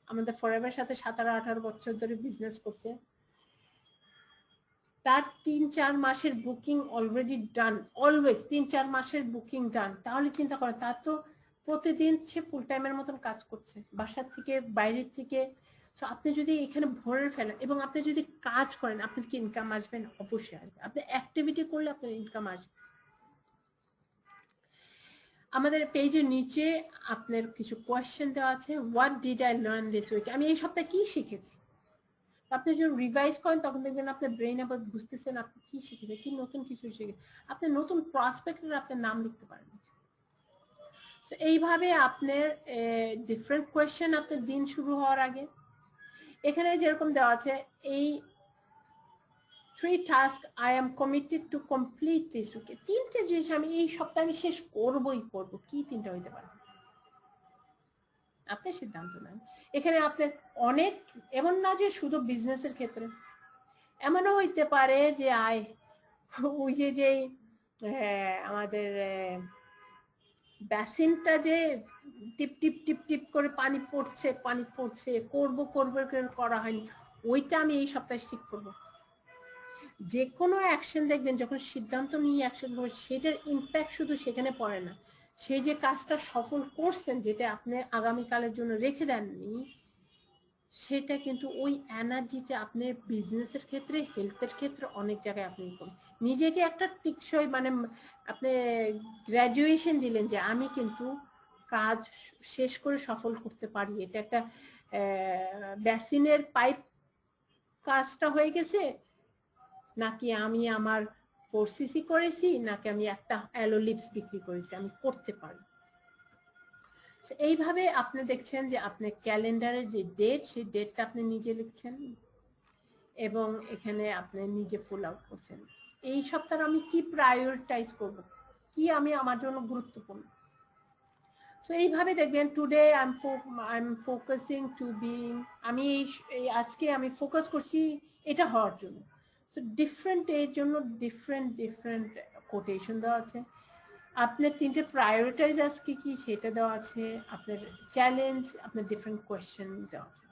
আমাদের ফরএভার সাথে 17-18 বছর ধরে বিজনেস করছে। তার 3-4 মাসের বুকিং অলরেডি ডান, অলওয়েজ 3-4 মাসের বুকিং ডান। তাহলে চিন্তা করেন, তার তো প্রতিদিন সে ফুল টাইমের মতন কাজ করছে বাসার থেকে বাইরের থেকে। তো আপনি যদি এখানে ভরে ফেলেন এবং আপনি যদি কাজ করেন, আপনার কি ইনকাম আসবে না? অবশ্যই আসবে। আপনি অ্যাক্টিভিটি করলে আপনার ইনকাম আসবে। আমাদের পেজের নিচে আপনার কিছু কোয়েশ্চেন দেওয়া আছে, what did I learn this week, আমি এই সপ্তাহে কি শিখেছি। আপনি যখন রিভাইজ করেন তখন দেখবেন আপনার ব্রেন আবার বুঝতেছেন আপনি কি শিখেছেন, কি নতুন কিছু শিখে আপনি নতুন প্রসপেক্টের আপনার নাম লিখতে পারেন। এইভাবে আপনার ডিফারেন্ট কোয়েশ্চেন আপনার দিন শুরু হওয়ার আগে, এখানে যেরকম দেওয়া আছে এই 3 task I am committed to complete this week, 3টে জিনিস আমি এই সপ্তাহে আমি শেষ করবই করব, কি 3টা হইতে পারে আপনি সিদ্ধান্ত নেন। এখানে আপনার অনেক, এমন না যে শুধু বিজনেসের ক্ষেত্রে, এমনও হইতে পারে যে ওই যে আমাদের বেসিনটা যে টিপ টিপ টিপ টিপ করে পানি পড়ছে করব করা হয়নি, ওইটা আমি এই সপ্তাহে ঠিক করবো। যে কোনো অ্যাকশন দেখবেন যখন সিদ্ধান্ত নিয়ে অ্যাকশন করবেন, সেটার ইম্প্যাক্ট শুধু সেখানে পড়ে না, সেই যে কাজটা সফল করছেন যেটা আপনি আগামীকালের জন্য রেখে দেননি, সেটা কিন্তু ওই এনার্জিটা আপনার বিজনেসের ক্ষেত্রে, হেলথের ক্ষেত্রে অনেক জায়গায় আপনি নিজেকে একটা টিকসই মানে আপনি গ্র্যাজুয়েশন দিলেন যে আমি কিন্তু কাজ শেষ করে সফল করতে পারি। এটা একটা বেসিনের পাইপ কাজটা হয়ে গেছে, নাকি আমি আমার 4cc করেছি নাকি আমি একটা অ্যালো লিপস বিক্রি করেছি, আমি করতে পারি। এইভাবে আপনি দেখছেন যে আপনি ক্যালেন্ডারের যে ডেট, সেই ডেটটা আপনি নিজে লিখছেন এবং এখানে আপনি নিজে ফুল আউট করছেন। এই সপ্তাহে আমি কি প্রায়োরিটাইজ করব, কি আমি আমার জন্য গুরুত্বপূর্ণ। সো এইভাবে দেখবেন today I am focusing to being, আমি আজকে আমি ফোকাস করছি এটা হওয়ার জন্য। সো ডিফারেন্ট এর জন্য ডিফারেন্ট কোটেশন দেওয়া আছে। আপনার 3টে প্রায়োরিটাইজ আজকে কি সেটা দেওয়া আছে, আপনার চ্যালেঞ্জ, আপনার ডিফারেন্ট কোয়েশ্চেন দেওয়া আছে।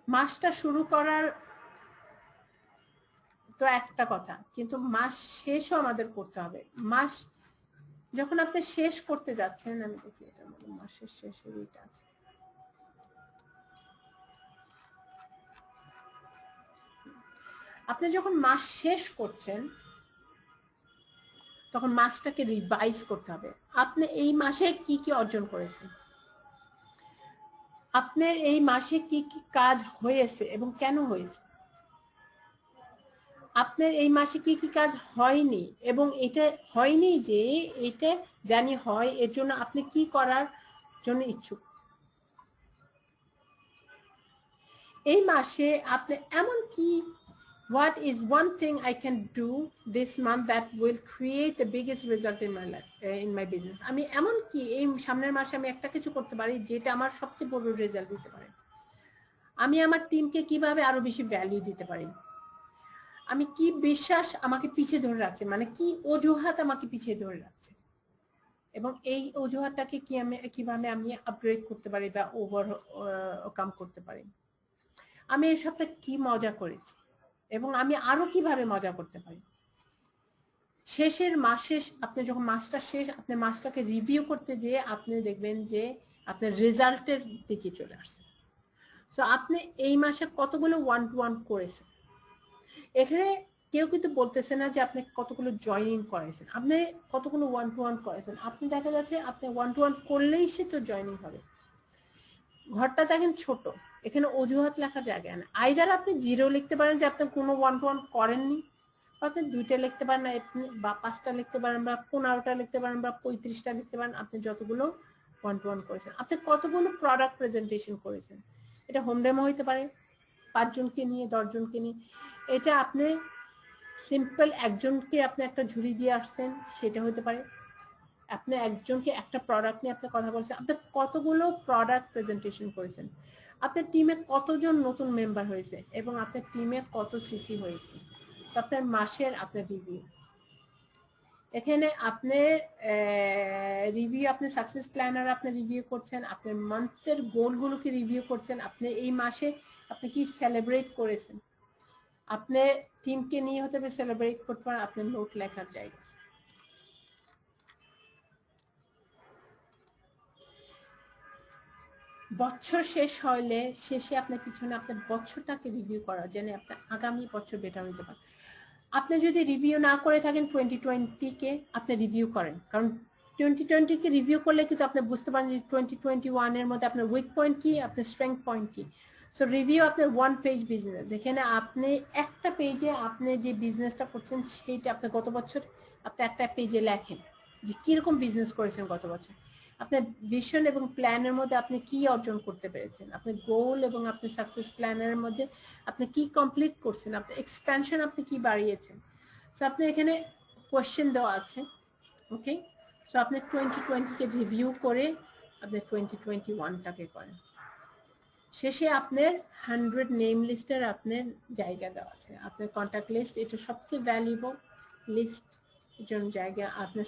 মাসটা শুরু করার তো একটা কথা, কিন্তু মাস শেষও আমাদের করতে হবে। মাস যখন আপনি শেষ করতে যাচ্ছেন, আমি দেখি এটা মাসের শেষে এটা আছে, আপনি যখন মাস শেষ করছেন তখন মাসটাকে রিভাইজ করতে হবে। আপনি এই মাসে কি কি অর্জন করেছেন, আপনার এই মাসে কি কি কাজ হয়েছে এবং কেন হয়েছে, আপনার এই মাসে কি কি কাজ হয়নি এবং এটা হয়নি যে এটা জানি হয়, এর জন্য আপনি কি করার জন্য ইচ্ছুক। এই মাসে আপনি এমন কি, what is one thing I can do this month that will create the biggest result in my life, in my business, আমি এমন কি এই সামনের মাসে আমি একটা কিছু করতে পারি যেটা আমার সবচেয়ে বড় রেজাল্ট দিতে পারে। আমি আমার টিমকে কিভাবে আরো বেশি ভ্যালু দিতে পারি, আমি কি বিশ্বাস আমাকে পিছিয়ে ধরে রাখছে, মানে কি অজুহাত আমাকে পিছিয়ে ধরে রাখছে, এবং এই অজুহাতটাকে কি আমি কিভাবে আমি আপগ্রেড করতে পারি বা ওভারকাম করতে পারি। আমি এই সপ্তাহে কি মজা করেছি এবং আমি আরো কিভাবে মজা করতে পারি। শেষের মাসে আপনি যখন মাসটা শেষ, আপনি মাসটাকে রিভিউ করতে যেয়ে আপনি দেখবেন যে আপনার রেজাল্টের দিকে চলে আসছে। সো আপনি এই মাসে কতগুলো 1-to-1 করেছেন, এখানে কেউ কিন্তু বলতেছে না যে আপনি কতগুলো জয়েন করেছেন, আপনি কতগুলো 1-to-1 করেছেন। আপনি দেখা যাচ্ছে আপনি 1-to-1 করলেই সে তো জয়েনিং হবে। ঘরটা দেখেন ছোট, এখানে অজুহাত লেখার জায়গা না। আইদার আপনি 0 লিখতে পারেন যে আপনি কোনো 1-to-1 করেননি, আপনি 2টা লিখতে পারেন, বা 5টা লিখতে পারেন, বা 15টা লিখতে পারেন, বা 35টা লিখতে পারেন, আপনি যতগুলো 1-to-1 করেছেন। আপনি কতগুলো প্রোডাক্ট প্রেজেন্টেশন করেছেন, এটা হোম ডেমো হইতে পারে, 5 জনকে নিয়ে 10 জনকে নিয়ে, এটা আপনি সিম্পল একজনকে আপনি একটা ঝুড়ি দিয়ে আসছেন সেটা হতে পারে, আপনি একজনকে একটা প্রোডাক্ট নিয়ে আপনি কথা বলছেন, আপনি কতগুলো প্রোডাক্ট প্রেজেন্টেশন করেছেন, আপনার টিমে কতজন নতুন মেম্বার হয়েছে এবং আপনার টিমে কত সিসি হয়েছে, আপনার মাসের আপনার রিভিউ। এখানে আপনি রিভিউ, আপনি সাকসেস প্ল্যানার আপনি রিভিউ করছেন, আপনার মান্থের গোলগুলোকে রিভিউ করছেন, আপনি এই মাসে আপনি কি সেলিব্রেট করেছেন, আপনি টিমকে নিয়ে হতে হবে সেলিব্রেট করতে পারেন, আপনার নোট লেখার জায়গা। বছর শেষ হলে শেষে আপনার পিছনে আপনার বছরটাকে রিভিউ করা, যেন আপনার আগামী বছর বেটার হতে পারে। আপনি যদি রিভিউ না করে থাকেন 2020-কে আপনি রিভিউ করেন, কারণ 2020-কে রিভিউ করলে কিন্তু আপনি বুঝতে পারেন যে 2021-এর মধ্যে আপনার উইক পয়েন্ট কি, আপনার স্ট্রেংথ পয়েন্ট কি। সো রিভিউ আপনার 1 পেজ বিজনেস, এখানে আপনি একটা পেজে আপনি যে বিজনেসটা করছেন সেইটা আপনি গত বছর আপনি একটা পেজে লেখেন যে কিরকম বিজনেস করেছেন গত বছর, আপনার ভিশন এবং প্ল্যানের মধ্যে আপনি কি অর্জন করতে পেরেছেন, আপনার গোল এবং আপনার সাকসেস প্ল্যানের মধ্যে আপনি কি কমপ্লিট করছেন, আপনার এক্সপ্যানশন আপনি কি বাড়িয়েছেন। সো আপনি এখানে কোয়েশ্চেন দেওয়া আছে, ওকে। সো আপনি 2020-কে রিভিউ করে আপনি 2021-টাকে করেন। শেষে আপনার 100 নেম লিস্টের আপনার জায়গা দেওয়া আছে, আপনার কন্ট্যাক্ট লিস্ট, এটা সবচেয়ে ভ্যালুয়েবল লিস্ট জন্য জায়গা, আপনার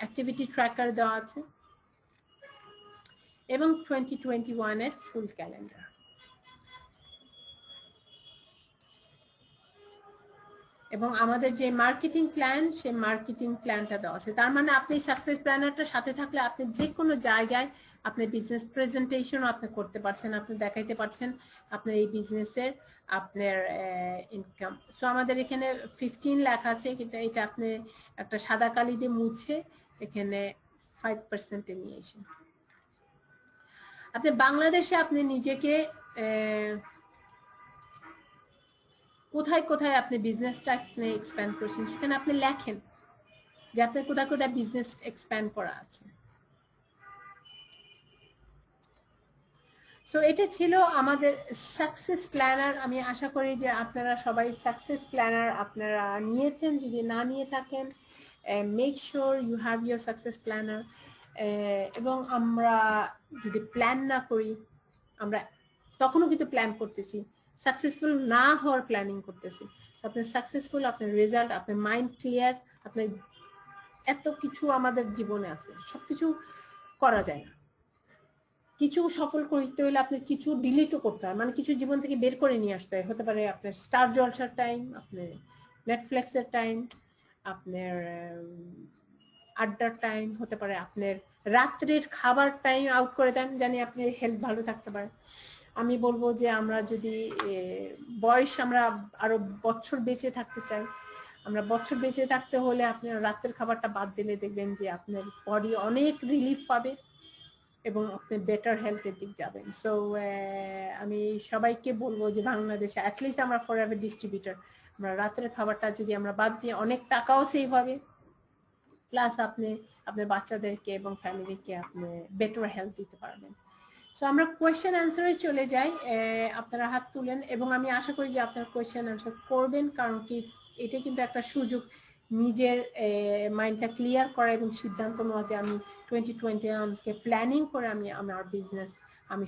অ্যাক্টিভিটি ট্র্যাকার দেওয়া আছে এবং 2021-এর ফুল ক্যালেন্ডার। এবং আমাদের যে মার্কেটিং প্ল্যান, সেই মার্কেটিং প্ল্যানটা দেওয়া আছে। তার মানে আপনি সাকসেস প্ল্যানারটার সাথে থাকলে আপনি যে কোনো জায়গায় আপনি বিজনেস প্রেজেন্টেশনও আপনি করতে পারছেন, আপনি দেখাইতে পারছেন আপনার এই বিজনেসের আপনার ইনকাম। সো আমাদের এখানে 15 লেখা আছে, কিন্তু এটা আপনি একটা সাদা কালি দিয়ে মুছে এখানে 5% নিয়ে এসে আপনি বাংলাদেশে আপনি নিজেকে কোথায় কোথায় আপনি বিজনেসটা আপনি এক্সপ্যান্ড করছেন সেখানে আপনি লেখেন যে আপনার কোথায় কোথায় বিজনেস এক্সপ্যান্ড করা আছে। সো এটা ছিল আমাদের সাকসেস প্ল্যানার। আমি আশা করি যে আপনারা সবাই সাকসেস প্ল্যানার আপনারা নিয়েছেন। যদি না নিয়ে থাকেন, make sure you have your success planner. এবং আমরা যদি প্ল্যান না করি, আমরা তখনও কিন্তু প্ল্যান করতেছি, সাকসেসফুল না হওয়ার প্ল্যানিং করতেছি। আপনার সাকসেসফুল, আপনার রেজাল্ট, আপনার মাইন্ড ক্লিয়ার, আপনার এত কিছু আমাদের জীবনে আছে, সবকিছু করা যায় না। কিছু সফল করতে হলে আপনার কিছু ডিলিটও করতে হয়, মানে কিছু জীবন থেকে বের করে নিয়ে আসতে হয়। হতে পারে আপনার স্টার জলসার টাইম, আপনার নেটফ্লিক্সের টাইম, আপনার আড্ডার টাইম, হতে পারে আপনার রাত্রের খাবার টাইম আউট করে দেন, জানি আপনার হেলথ ভালো থাকতে পারে। আমি বলবো যে আমরা যদি বয়স আমরা আরো বছর বেঁচে থাকতে চাই, আমরা বছর বেঁচে থাকতে হলে আপনার রাতের খাবারটা বাদ দিলে দেখবেন যে আপনার বডি অনেক রিলিফ পাবে এবং আপনি বেটার হেলথের দিক যাবেন। সো আমি সবাইকে বলবো যে বাংলাদেশে অ্যাটলিস্ট আমরা ফরএভার ডিস্ট্রিবিউটর, আমরা রাতের খাবারটা যদি আমরা বাদ দিয়ে অনেক টাকাও সেভ হবে, প্লাস আপনি আপনার বাচ্চাদেরকে এবং ফ্যামিলিকে আপনি বেটার হেলথ দিতে পারবেন। সো আমরা কোয়েশ্চেন অ্যান্সারে চলে যাই। আপনারা হাত তুলেন এবং আমি আশা করি যে আপনারা কোয়েশ্চেন অ্যান্সার করবেন, কারণ কি এটা কিন্তু একটা সুযোগ নিজের মাইন্ডটা ক্লিয়ার করা এবং সিদ্ধান্ত নেওয়া যে আমি 2021 কে প্ল্যানিং করে আমি আমার বিজনেস আমি